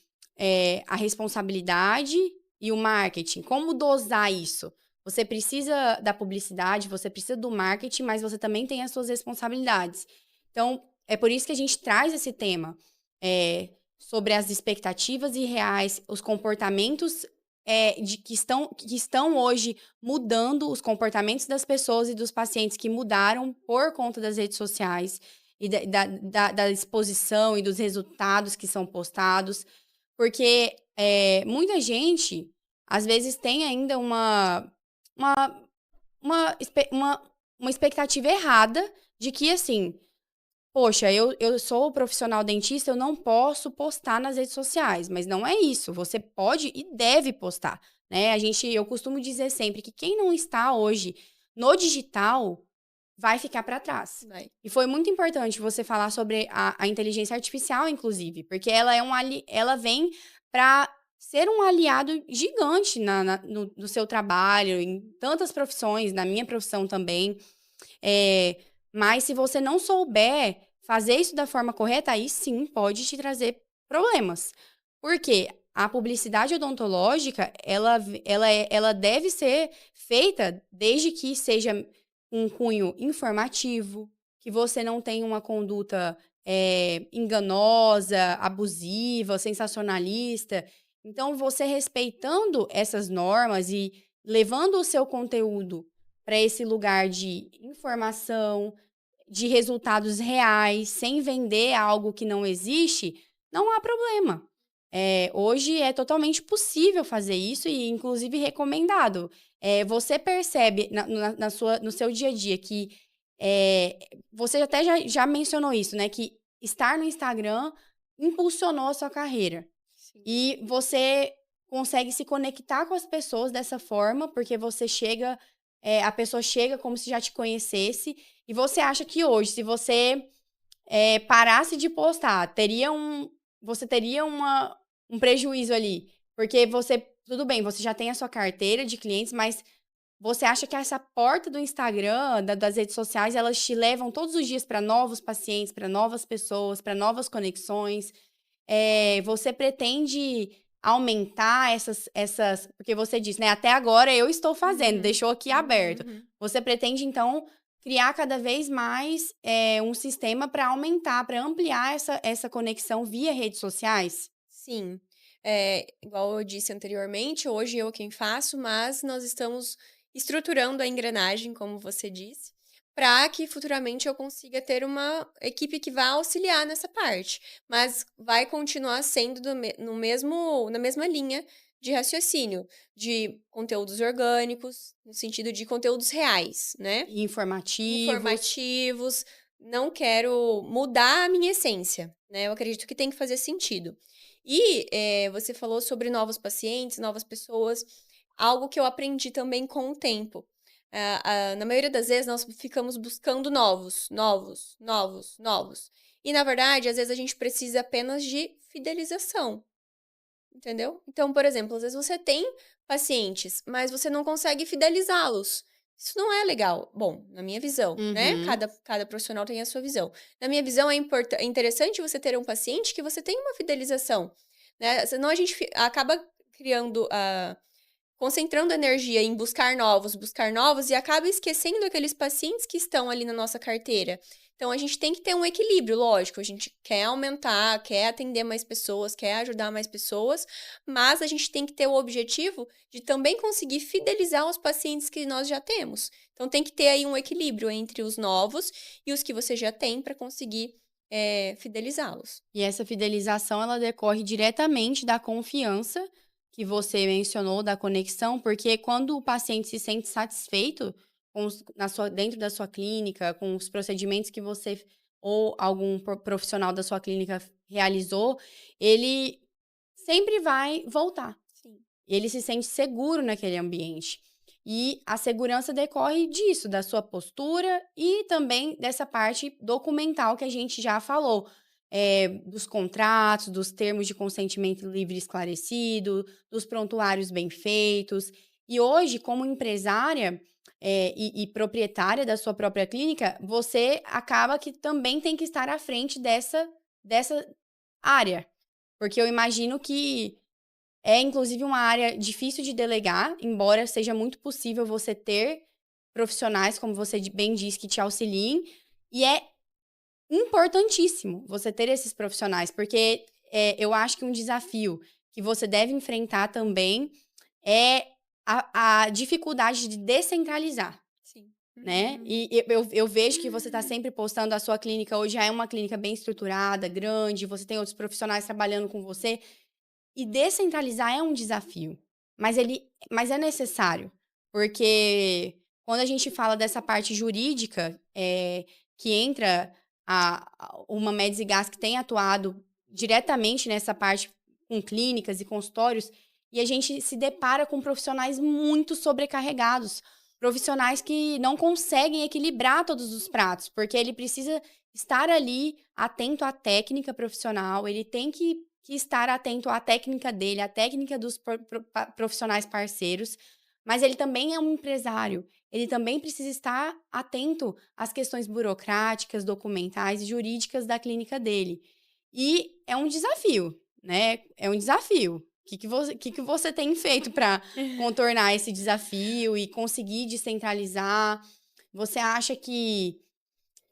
a responsabilidade e o marketing. Como dosar isso? Você precisa da publicidade, você precisa do marketing, mas você também tem as suas responsabilidades. Então, é por isso que a gente traz esse tema sobre as expectativas irreais, os comportamentos que estão hoje mudando os comportamentos das pessoas e dos pacientes que mudaram por conta das redes sociais e da exposição e dos resultados que são postados. Porque, muita gente, às vezes, tem ainda uma uma expectativa errada de que, assim: "Poxa, eu sou profissional dentista, eu não posso postar nas redes sociais", mas não é isso, você pode e deve postar, né. Eu costumo dizer sempre que quem não está hoje no digital vai ficar para trás. Vai. E foi muito importante você falar sobre a inteligência artificial, inclusive, porque ela vem para ser um aliado gigante no seu trabalho, em tantas profissões, na minha profissão também. Eh, mas se você não souber fazer isso da forma correta, aí sim pode te trazer problemas. Por quê? A publicidade odontológica, ela deve ser feita desde que seja um cunho informativo, que você não tenha uma conduta, enganosa, abusiva, sensacionalista. Então, você respeitando essas normas e levando o seu conteúdo para esse lugar de informação, de resultados reais, sem vender algo que não existe, não há problema. Hoje é totalmente possível fazer isso e inclusive recomendado. Você percebe no seu dia a dia que, eh, você até já mencionou isso, né, que estar no Instagram impulsionou a sua carreira. Sim. E você consegue se conectar com as pessoas dessa forma, porque a pessoa chega como se já te conhecesse, e você acha que hoje, se você, parasse de postar, você teria um prejuízo ali, porque tudo bem, você já tem a sua carteira de clientes, mas você acha que essa porta do Instagram, das redes sociais, elas te levam todos os dias para novos pacientes, para novas pessoas, para novas conexões. Você pretende aumentar essas porque você disse, né: "Até agora eu estou fazendo", Uhum, deixou aqui aberto. uhum. Você pretende então criar cada vez mais, um sistema para aumentar, para ampliar essa conexão via redes sociais? Sim. Igual eu disse anteriormente, hoje eu quem faço, mas nós estamos estruturando a engrenagem, como você disse, para que futuramente eu consiga ter uma equipe que vá auxiliar nessa parte. Mas vai continuar sendo na mesma linha de raciocínio, de conteúdos orgânicos, no sentido de conteúdos reais, né? Informativos. Informativos. Não quero mudar a minha essência, né? Eu acredito que tem que fazer sentido. E você falou sobre novos pacientes, novas pessoas, algo que eu aprendi também com o tempo. Na maioria das vezes, nós ficamos buscando novos, novos, novos, novos. E, na verdade, às vezes a gente precisa apenas de fidelização, entendeu? Então, por exemplo, às vezes você tem pacientes, mas você não consegue fidelizá-los. Isso não é legal. Bom, na minha visão, né? Uhum. Cada profissional tem a sua visão. Na minha visão, é interessante você ter um paciente que você tem uma fidelização, né? Senão a gente acaba criando concentrando energia em buscar novos e acaba esquecendo aqueles pacientes que estão ali na nossa carteira. Então, a gente tem que ter um equilíbrio, lógico. A gente quer aumentar, quer atender mais pessoas, quer ajudar mais pessoas, mas a gente tem que ter o objetivo de também conseguir fidelizar os pacientes que nós já temos. Então, tem que ter aí um equilíbrio entre os novos e os que você já tem para conseguir fidelizá-los. E essa fidelização, ela decorre diretamente da confiança que você mencionou, da conexão, porque quando o paciente se sente satisfeito dentro da sua clínica, com os procedimentos que você ou algum profissional da sua clínica realizou, ele sempre vai voltar. Sim. Ele se sente seguro naquele ambiente. E a segurança decorre disso, da sua postura e também dessa parte documental que a gente já falou. Dos contratos, dos termos de consentimento livre e esclarecido, dos prontuários bem feitos. E hoje, como empresária e proprietária da sua própria clínica, você acaba que também tem que estar à frente dessa área. Porque eu imagino que é, inclusive, uma área difícil de delegar, embora seja muito possível você ter profissionais, como você bem disse, que te auxiliem. E é importantíssimo você ter esses profissionais, porque eu acho que um desafio que você deve enfrentar também é a dificuldade de descentralizar, Sim. né? Uhum. E eu vejo que você está sempre postando, a sua clínica hoje já é uma clínica bem estruturada, grande, você tem outros profissionais trabalhando com você. E descentralizar é um desafio, mas é necessário, porque quando a gente fala dessa parte jurídica, que entra uma Meds e Gás que tem atuado diretamente nessa parte com clínicas e consultórios, e a gente se depara com profissionais muito sobrecarregados, profissionais que não conseguem equilibrar todos os pratos, porque ele precisa estar ali atento à técnica profissional, ele tem que estar atento à técnica dele, à técnica dos profissionais parceiros, mas ele também é um empresário. Ele também precisa estar atento às questões burocráticas, documentais e jurídicas da clínica dele. E é um desafio, né? É um desafio. Que você tem feito para contornar esse desafio e conseguir descentralizar? Você acha que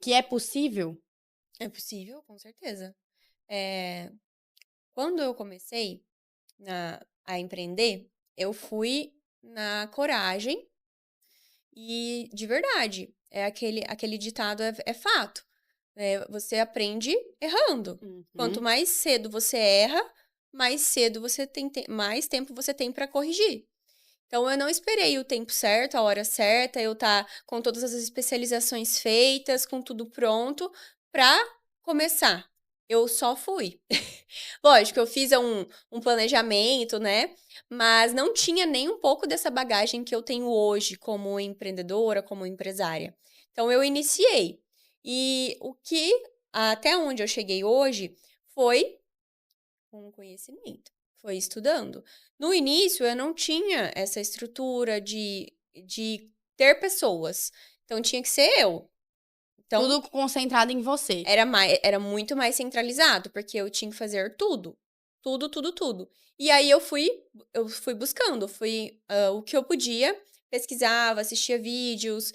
é possível? É possível, com certeza. Eh, Quando eu comecei a empreender, eu fui na coragem e de verdade. Aquele ditado é fato. Você aprende errando. Quanto Uhum. mais cedo você erra, mais cedo você mais tempo você tem para corrigir. Então, eu não esperei o tempo certo, a hora certa, eu estar com todas as especializações feitas, com tudo pronto, para começar. Eu só fui. Lógico, eu fiz um planejamento, né? Mas não tinha nem um pouco dessa bagagem que eu tenho hoje como empreendedora, como empresária. Então, eu iniciei. E até onde eu cheguei hoje, foi com conhecimento, foi estudando. No início, eu não tinha essa estrutura de ter pessoas. Então, tinha que ser eu. Então, Tudo concentrado em você. era muito mais centralizado, porque eu tinha que fazer tudo. Tudo, tudo, tudo. E aí eu fui buscando, o que eu podia, pesquisava, assistia vídeos,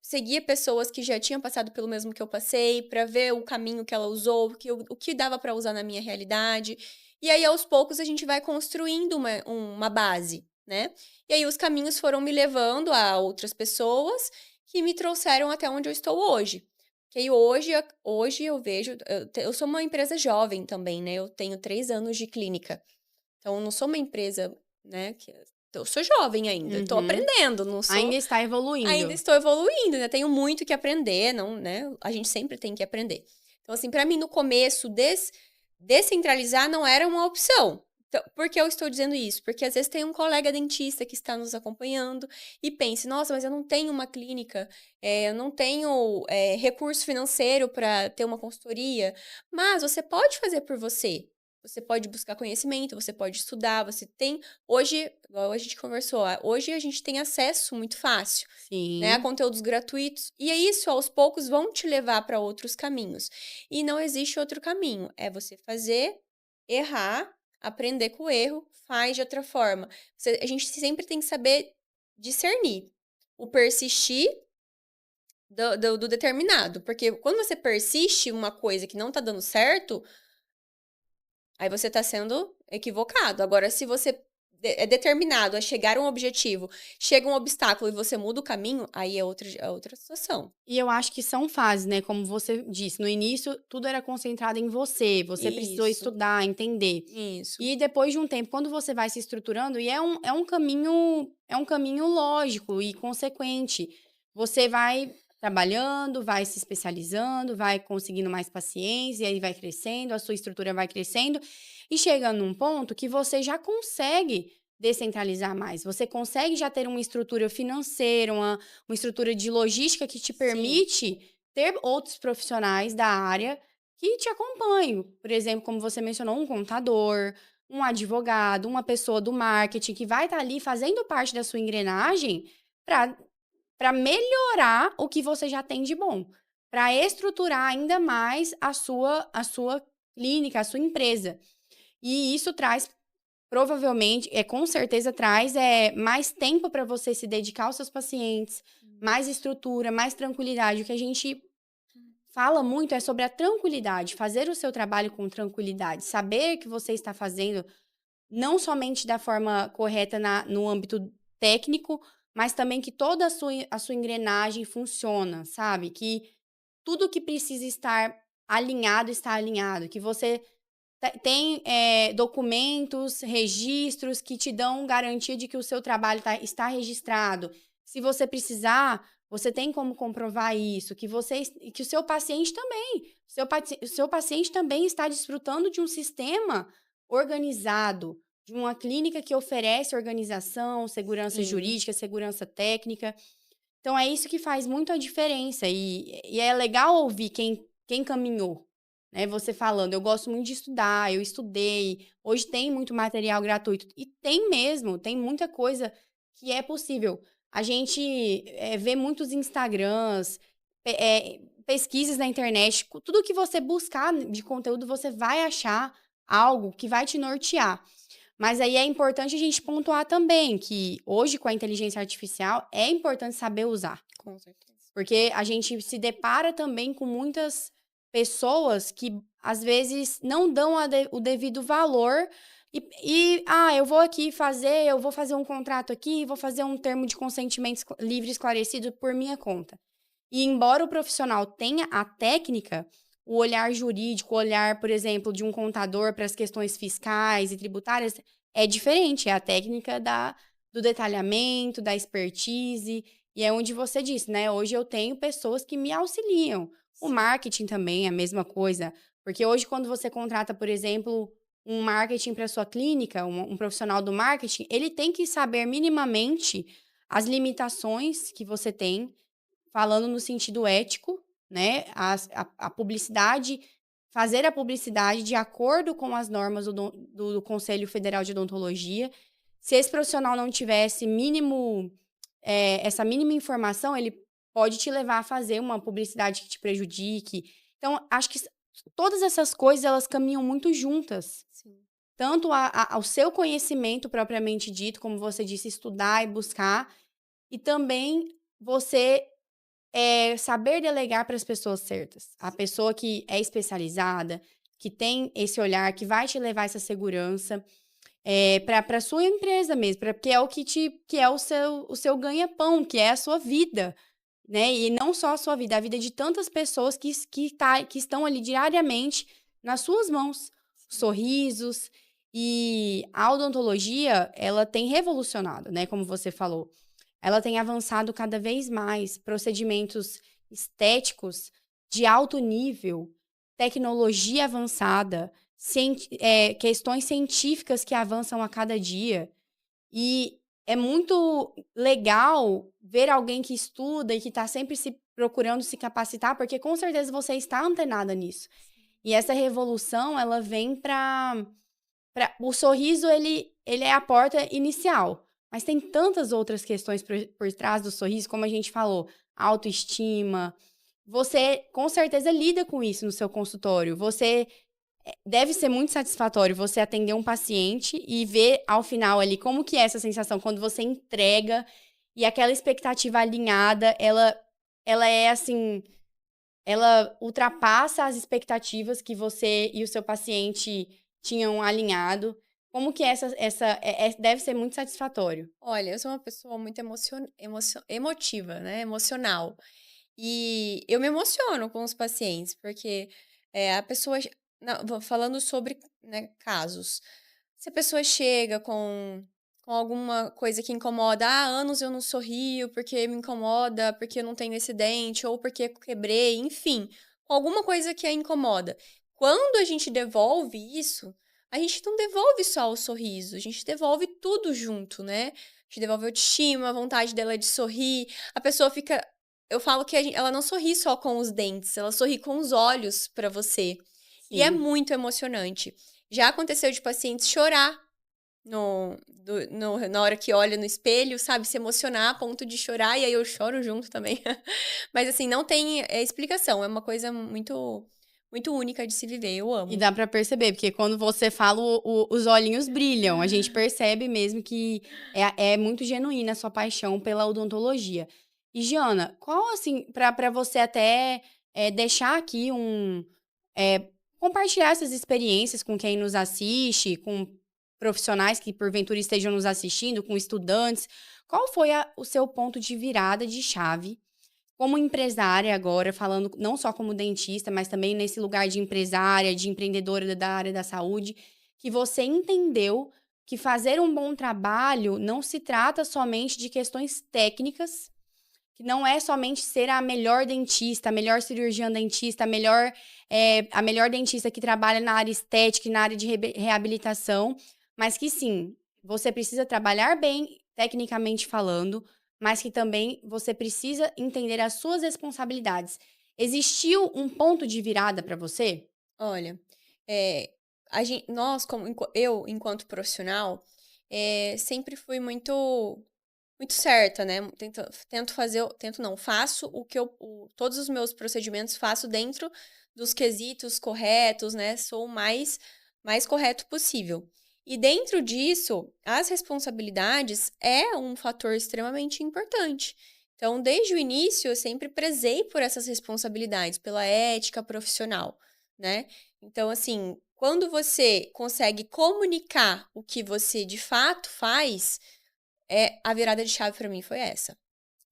seguia pessoas que já tinham passado pelo mesmo que eu passei, para ver o caminho que ela usou, o que dava para usar na minha realidade. E aí, aos poucos, a gente vai construindo uma base, né? E aí, os caminhos foram me levando a outras pessoas, que me trouxeram até onde eu estou hoje. Que hoje eu vejo, eu sou uma empresa jovem também, né? Eu tenho 3 anos de clínica. Então, eu não sou uma empresa, né? Eu sou jovem ainda, estou Uhum. aprendendo, não Ainda sou. está Ainda evoluindo. estou evoluindo, ainda tenho muito que aprender, não, né? A gente sempre tem que aprender. Então, assim, para mim, no começo, descentralizar não era uma opção. Então, por que eu estou dizendo isso? Porque às vezes tem um colega dentista que está nos acompanhando e pense, nossa, mas eu não tenho uma clínica, eu não tenho recurso financeiro para ter uma consultoria, mas você pode fazer por você. Você pode buscar conhecimento, você pode estudar, você tem. Hoje, igual a gente conversou, hoje a gente tem acesso muito fácil, né, a Sim. conteúdos gratuitos. E é isso, aos poucos, vão te levar para outros caminhos. E não existe outro caminho. É você fazer, errar, aprender com o erro, faz de outra forma. A gente sempre tem que saber discernir o persistir do determinado. Porque quando você persiste em uma coisa que não tá dando certo, aí você tá sendo equivocado. Agora, se você é determinado a chegar a um objetivo, chega um obstáculo e você muda o caminho, aí é outra situação. E eu acho que são fases, né? Como você disse, no início tudo era concentrado em você, você precisou Isso, estudar, entender. isso. E depois de um tempo, quando você vai se estruturando, e é um caminho lógico e consequente. Você vai trabalhando, vai se especializando, vai conseguindo mais paciência, e aí vai crescendo, a sua estrutura vai crescendo, e chega num ponto que você já consegue descentralizar mais. Você consegue já ter uma estrutura financeira, uma estrutura de logística que te Sim, permite ter outros profissionais da área que te acompanham. Por exemplo, como você mencionou, um contador, um advogado, uma pessoa do marketing que vai estar ali fazendo parte da sua engrenagem para melhorar o que você já tem de bom, para estruturar ainda mais a sua clínica, a sua empresa. E isso traz provavelmente, com certeza traz mais tempo para você se dedicar aos seus pacientes, mais estrutura, mais tranquilidade. O que a gente fala muito é sobre a tranquilidade, fazer o seu trabalho com tranquilidade, saber que você está fazendo não somente da forma correta no âmbito técnico, mas também que toda a sua engrenagem funciona, sabe? Que tudo que precisa estar alinhado está alinhado, que você tem documentos, registros que te dão garantia de que o seu trabalho está registrado. Se você precisar, você tem como comprovar isso, que o seu paciente também, o seu paciente também está desfrutando de um sistema organizado, de uma clínica que oferece organização, segurança sim. jurídica, segurança técnica. Então é isso que faz muito a diferença e é legal ouvir quem caminhou, né, você falando: "Eu gosto muito de estudar, eu estudei". Hoje tem muito material gratuito e tem mesmo, tem muita coisa que é possível. A gente, vê muitos Instagrams, pesquisas na internet, tudo que você buscar de conteúdo, você vai achar algo que vai te nortear. Mas aí é importante a gente pontuar também que hoje com a inteligência artificial é importante saber usar, Com certeza. porque a gente se depara também com muitas pessoas que às vezes não dão o devido valor eu vou fazer um contrato aqui, vou fazer um termo de consentimento livre esclarecido por minha conta. E embora o profissional tenha a técnica, o olhar jurídico, o olhar, por exemplo, de um contador para as questões fiscais e tributárias é diferente. É a técnica do detalhamento, da expertise. E é onde você disse, né? Hoje eu tenho pessoas que me auxiliam. O Sim. marketing também é a mesma coisa. Porque hoje, quando você contrata, por exemplo, um marketing para sua clínica, um profissional do marketing, ele tem que saber minimamente as limitações que você tem falando no sentido ético, né, a publicidade fazer a publicidade de acordo com as normas do Conselho Federal de Odontologia. Se esse profissional não tivesse essa mínima informação, ele pode te levar a fazer uma publicidade que te prejudique. Então, acho que todas essas coisas, elas caminham muito juntas. Sim. Tanto ao seu conhecimento propriamente dito, como você disse, estudar e buscar, e também você saber delegar para as pessoas certas. A pessoa que é especializada, que tem esse olhar, que vai te levar essa segurança, para sua empresa mesmo, que é o que é o seu ganha-pão, que é a sua vida. né? E não só a sua vida, a vida de tantas pessoas que estão ali diariamente nas suas mãos. Sorrisos. E a odontologia, ela tem revolucionado, né? Como você falou. Ela tem avançado cada vez mais, procedimentos estéticos de alto nível, tecnologia avançada, questões científicas que avançam a cada dia. E é muito legal ver alguém que estuda e que está sempre se procurando se capacitar, porque com certeza você está antenada nisso. E essa revolução, ela vem para o sorriso, ele é a porta inicial. Mas tem tantas outras questões por trás do sorriso, como a gente falou, autoestima. Você, com certeza, lida com isso no seu consultório. Você deve ser muito satisfatório você atender um paciente e ver ao final ali como que é essa sensação quando você entrega e aquela expectativa alinhada, ela é assim, ela ultrapassa as expectativas que você e o seu paciente tinham alinhado. Como que deve ser muito satisfatório. Olha, eu sou uma pessoa muito emotiva, né? Emocional. E eu me emociono com os pacientes, porque a pessoa. Falando sobre, né, casos. Se a pessoa chega com alguma coisa que incomoda, há anos eu não sorrio porque me incomoda, porque eu não tenho esse dente, ou porque quebrei, enfim, com alguma coisa que a incomoda. Quando a gente devolve isso, a gente não devolve só o sorriso, a gente devolve tudo junto, né? A gente devolve a autoestima, a vontade dela de sorrir, a pessoa fica. Eu falo que ela não sorri só com os dentes, ela sorri com os olhos pra você. E é Sim. muito emocionante. Já aconteceu de pacientes chorar na hora que olha no espelho, sabe? Se emocionar a ponto de chorar, e aí eu choro junto também. Mas assim, não tem explicação. É uma coisa muito, muito única de se viver. Eu E amo. dá pra perceber, porque quando você fala, os olhinhos brilham. A gente percebe mesmo que é muito genuína a sua paixão pela odontologia. E, Giana, qual, assim, pra você até deixar aqui compartilhar essas experiências com quem nos assiste, com profissionais que porventura estejam nos assistindo, com estudantes, qual foi o seu ponto de virada de chave como empresária agora, falando não só como dentista, mas também nesse lugar de empresária, de empreendedora da área da saúde, que você entendeu que fazer um bom trabalho não se trata somente de questões técnicas, que não é somente ser a melhor dentista, a melhor cirurgiã dentista, a melhor dentista que trabalha na área estética e na área de reabilitação, mas que sim, você precisa trabalhar bem, tecnicamente falando, mas que também você precisa entender as suas responsabilidades. Existiu um ponto de virada para você? Olha, é, nós, eu, enquanto profissional, sempre fui muito certa, né? Tento fazer, tento não, faço todos os meus procedimentos faço dentro dos quesitos corretos, né? Sou o mais correto possível. E dentro disso, as responsabilidades é um fator extremamente importante. Então, desde o início, eu sempre prezei por essas responsabilidades, pela ética profissional, né? Então, assim, quando você consegue comunicar o que você de fato faz, a virada de chave pra mim foi essa.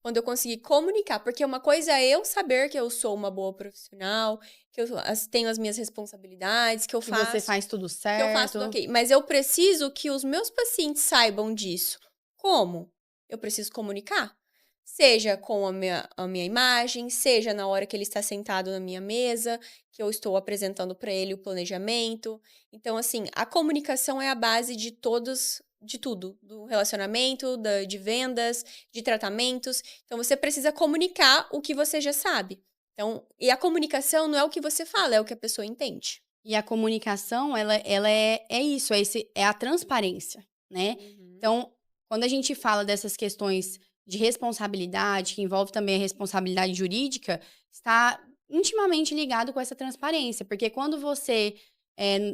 Quando eu consegui comunicar, porque uma coisa é eu saber que eu sou uma boa profissional, que eu tenho as minhas responsabilidades, Que você faz tudo que eu faço tudo certo? ok. Mas eu preciso que os meus pacientes saibam disso. Como? Eu preciso comunicar. Seja com a minha imagem, seja na hora que ele está sentado na minha mesa, que eu estou apresentando para ele o planejamento. Então, assim, a comunicação é a base de tudo, do relacionamento, de vendas, de tratamentos. Então, você precisa comunicar o que você já sabe. Então, e a comunicação não é o que você fala, é o que a pessoa entende. E a comunicação, ela é isso, é a transparência, né? Uhum. Então, quando a gente fala dessas questões de responsabilidade, que envolve também a responsabilidade jurídica, está intimamente ligado com essa transparência, porque quando você,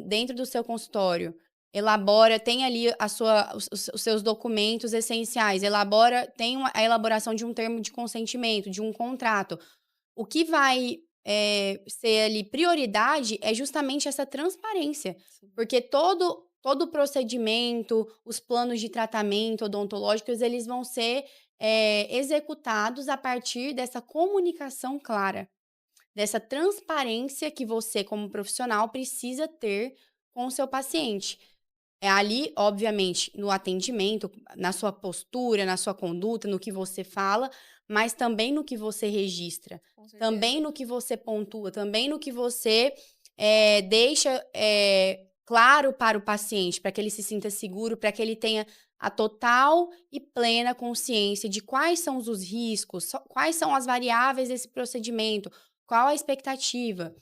dentro do seu consultório, elabora, tem ali os seus documentos essenciais, tem a elaboração de um termo de consentimento, de um contrato, o que vai ser ali prioridade é justamente essa transparência, Sim. porque todo o procedimento, os planos de tratamento odontológicos, eles vão ser, executados a partir dessa comunicação clara, dessa transparência que você, como profissional, precisa ter com o seu paciente. É ali, obviamente, no atendimento, na sua postura, na sua conduta, no que você fala, mas também no que você registra, Com também certeza. no que você pontua, também no que você deixa claro para o paciente, para que ele se sinta seguro, para que ele tenha a total e plena consciência de quais são os riscos, quais são as variáveis desse procedimento, qual a expectativa.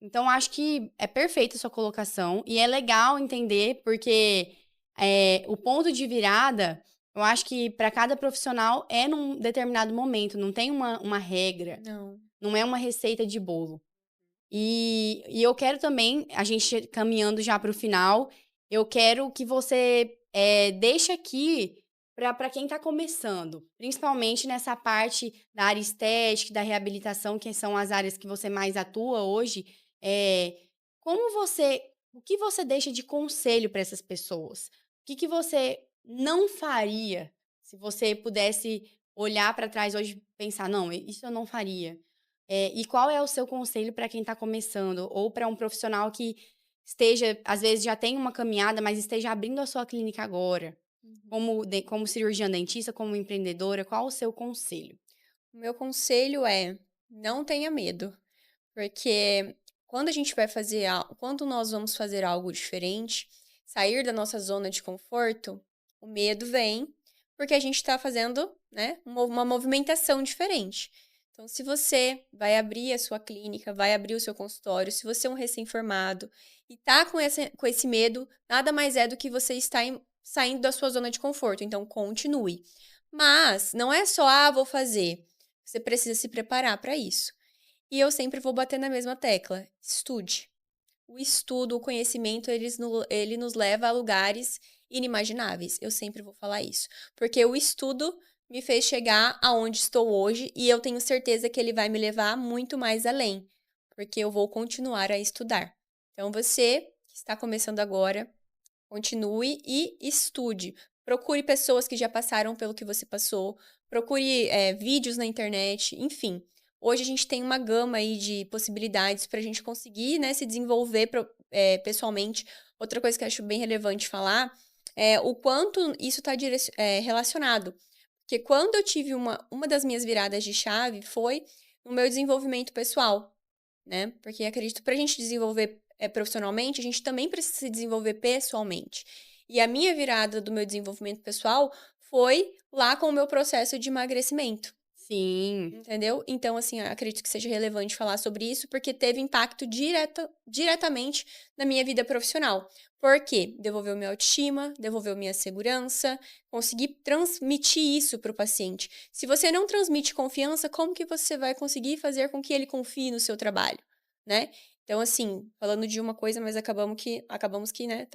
Então, acho que é perfeita a sua colocação e é legal entender, porque o ponto de virada, eu acho que para cada profissional é num determinado momento, não tem uma regra, Não. não é uma receita de bolo. E eu quero também, a gente caminhando já para o final, eu quero que você deixe aqui para quem está começando, principalmente nessa parte da área estética, da reabilitação, que são as áreas que você mais atua hoje, é, o que você deixa de conselho para essas pessoas? O que você não faria se você pudesse olhar para trás hoje e pensar, não, isso eu não faria. E qual é o seu conselho para quem está começando ou para um profissional que esteja, às vezes já tem uma caminhada, mas esteja abrindo a sua clínica agora? Uhum. Como cirurgiã dentista, como empreendedora, qual o seu conselho? O meu conselho é: não tenha medo, porque quando a gente vai fazer quando nós vamos fazer algo diferente, sair da nossa zona de conforto, o medo vem, porque a gente está fazendo, né, uma movimentação diferente. Então, se você vai abrir a sua clínica, vai abrir o seu consultório, se você é um recém-formado e tá com esse medo, nada mais é do que você está saindo da sua zona de conforto. Então, continue. Mas não é só, vou fazer. Você precisa se preparar para isso. E eu sempre vou bater na mesma tecla: estude. O estudo, o conhecimento, ele nos leva a lugares inimagináveis. Eu sempre vou falar isso. Porque o estudo me fez chegar aonde estou hoje e eu tenho certeza que ele vai me levar muito mais além, porque eu vou continuar a estudar. Então, você que está começando agora, continue e estude. Procure pessoas que já passaram pelo que você passou. Procure vídeos na internet, enfim. Hoje a gente tem uma gama aí de possibilidades para a gente conseguir, né, se desenvolver pessoalmente. Outra coisa que eu acho bem relevante falar é o quanto isso está relacionado. Porque quando eu tive uma das minhas viradas de chave foi no meu desenvolvimento pessoal, né? Porque acredito, para a gente desenvolver profissionalmente, a gente também precisa se desenvolver pessoalmente. E a minha virada do meu desenvolvimento pessoal foi lá com o meu processo de emagrecimento. Sim, Entendeu? Então, assim, acredito que seja relevante falar sobre isso, porque teve impacto diretamente na minha vida profissional. Por quê? Devolveu minha autoestima, devolveu minha segurança, consegui transmitir isso para o paciente. Se você não transmite confiança, como que você vai conseguir fazer com que ele confie no seu trabalho, né? Então, assim, falando de uma coisa, mas acabamos que, né,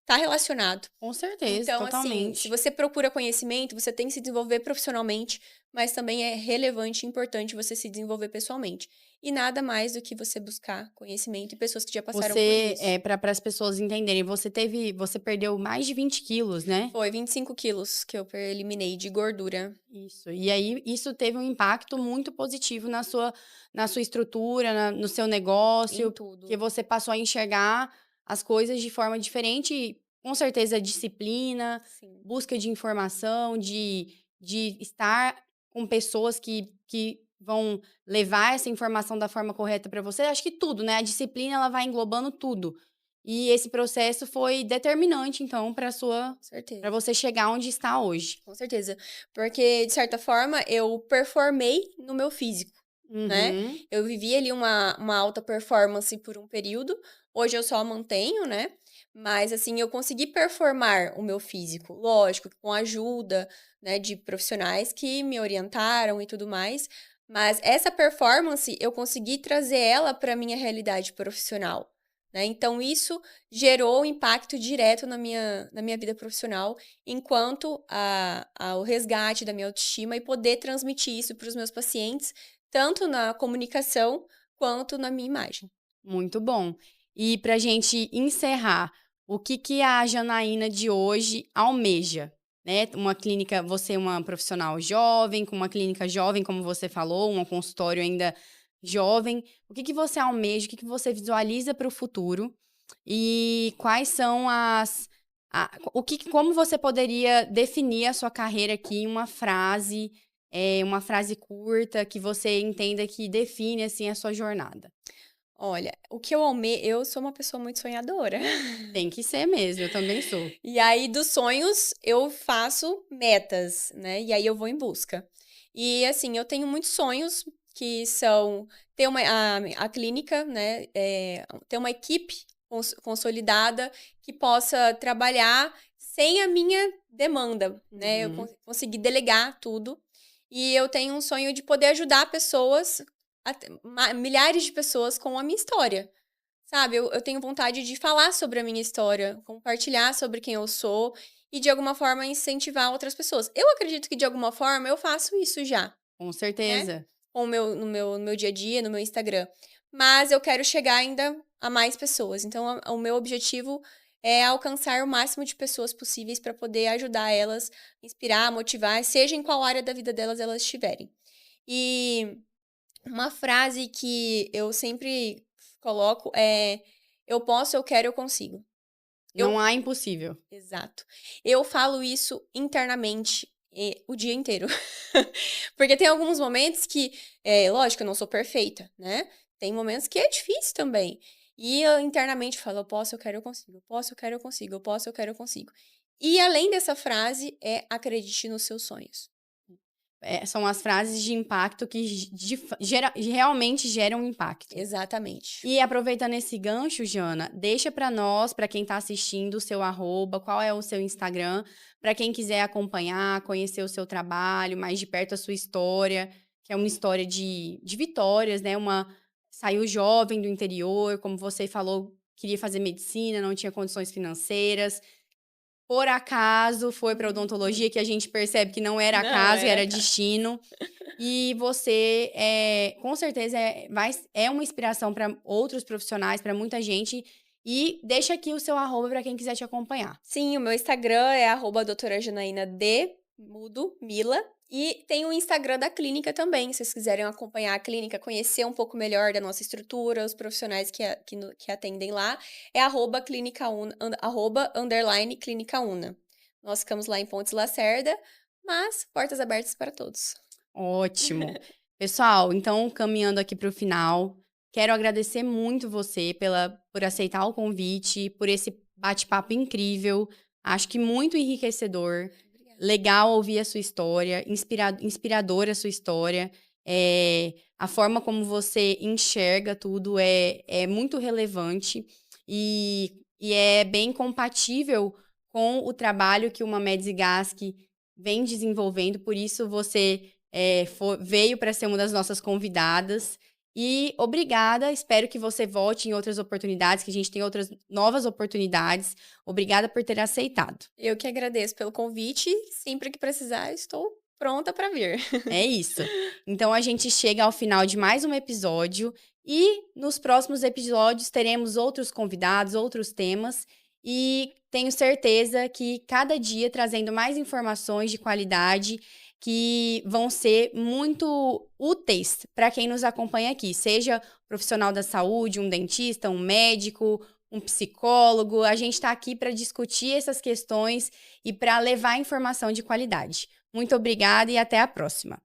tá relacionado. com certeza, Então, assim, se totalmente. você procura conhecimento, você tem que se desenvolver profissionalmente, mas também é relevante e importante você se desenvolver pessoalmente. E nada mais do que você buscar conhecimento e pessoas que já passaram por Você, isso. para as pessoas entenderem, você perdeu mais de 20 quilos, né? Foi 25 quilos que eu eliminei de gordura Isso. E aí, isso teve um impacto muito positivo na sua estrutura, no seu em negócio, porque tudo. você passou a enxergar as coisas de forma diferente, e, com certeza, disciplina, Sim, busca de informação, de estar com pessoas que vão levar essa informação da forma correta para você. Acho que tudo, né? A disciplina, ela vai englobando tudo. E esse processo foi determinante, então, com para certeza. você chegar onde está hoje. Com certeza. Porque, de certa forma, eu performei no meu físico, né? Uhum. Eu vivi ali uma alta performance por um período. Hoje eu só mantenho, né? Mas, assim, eu consegui performar o meu físico. Lógico, com a ajuda, né, de profissionais que me orientaram e tudo mais. Mas essa performance, eu consegui trazer ela para minha realidade profissional, né? Então, isso gerou um impacto direto na minha vida profissional enquanto o resgate da minha autoestima e poder transmitir isso para os meus pacientes, tanto na comunicação quanto na minha imagem. Muito bom. E pra gente encerrar, o que a Janaína de hoje almeja, né? Uma clínica, você é uma profissional jovem, com uma clínica jovem, como você falou, um consultório ainda jovem. O que você almeja, o que você visualiza para o futuro e quais são como você poderia definir a sua carreira aqui em uma frase curta que você entenda que define assim a sua jornada? Olha, o que eu sou uma pessoa muito sonhadora. Tem que ser mesmo, eu também sou. E aí, dos sonhos, eu faço metas, né? E aí eu vou em busca. E assim, eu tenho muitos sonhos que são ter a clínica, né? Ter uma equipe consolidada que possa trabalhar sem a minha demanda, né? Eu Uhum. conseguir delegar tudo. E eu tenho um sonho de poder ajudar pessoas, milhares de pessoas com a minha história. Sabe, eu tenho vontade de falar sobre a minha história, compartilhar sobre quem eu sou e, de alguma forma, incentivar outras pessoas. Eu acredito que, de alguma forma, eu faço isso já, Com né? certeza. No meu dia a dia, no meu Instagram. Mas eu quero chegar ainda a mais pessoas. Então, o meu objetivo é alcançar o máximo de pessoas possíveis para poder ajudar elas, inspirar, motivar, seja em qual área da vida delas elas estiverem. E uma frase que eu sempre coloco é: "Eu posso, eu quero, eu consigo". Eu Não há impossível. Exato. Eu falo isso internamente, o dia inteiro. Porque tem alguns momentos que, lógico, eu não sou perfeita, né, tem momentos que é difícil também. E eu internamente falo: "Eu posso, eu quero, eu consigo. Eu posso, eu quero, eu consigo. Eu posso, eu quero, eu consigo". E além dessa frase, acredite nos seus sonhos. São as frases de impacto que realmente geram impacto. Exatamente. E aproveitando esse gancho, Jana, deixa para nós, para quem está assistindo, o seu arroba, qual é o seu Instagram, para quem quiser acompanhar, conhecer o seu trabalho, mais de perto a sua história, que é uma história de vitórias, né? Saiu jovem do interior, como você falou, queria fazer medicina, não tinha condições financeiras. Por acaso foi para odontologia, que a gente percebe que não era Não acaso, era era cá. destino. E você, com certeza, é uma inspiração para outros profissionais, para muita gente. E deixa aqui o seu arroba para quem quiser te acompanhar. Sim, o meu Instagram é @doutora Janaína D, mudo, Mila. E tem o Instagram da clínica também, se vocês quiserem acompanhar a clínica, conhecer um pouco melhor da nossa estrutura, os profissionais que atendem lá, é @underline Clínica Una. Nós ficamos lá em Pontes Lacerda, mas portas abertas para todos. Ótimo. Pessoal, então, caminhando aqui para o final, quero agradecer muito você por aceitar o convite, por esse bate-papo incrível. Acho que muito enriquecedor. Obrigada. Legal ouvir a sua história, inspiradora a sua história. A forma como você enxerga tudo é muito relevante e é bem compatível com o trabalho que uma Mads Gask vem desenvolvendo. Por isso, você veio para ser uma das nossas convidadas. E obrigada, espero que você volte em outras oportunidades, que a gente tem outras novas oportunidades. Obrigada por ter aceitado. Eu que agradeço pelo convite, sempre que precisar, estou pronta para vir. É isso. Então a gente chega ao final de mais um episódio e nos próximos episódios teremos outros convidados, outros temas e tenho certeza que cada dia trazendo mais informações de qualidade que vão ser muito úteis para quem nos acompanha aqui, seja profissional da saúde, um dentista, um médico, um psicólogo. A gente está aqui para discutir essas questões e para levar informação de qualidade. Muito obrigada e até a próxima.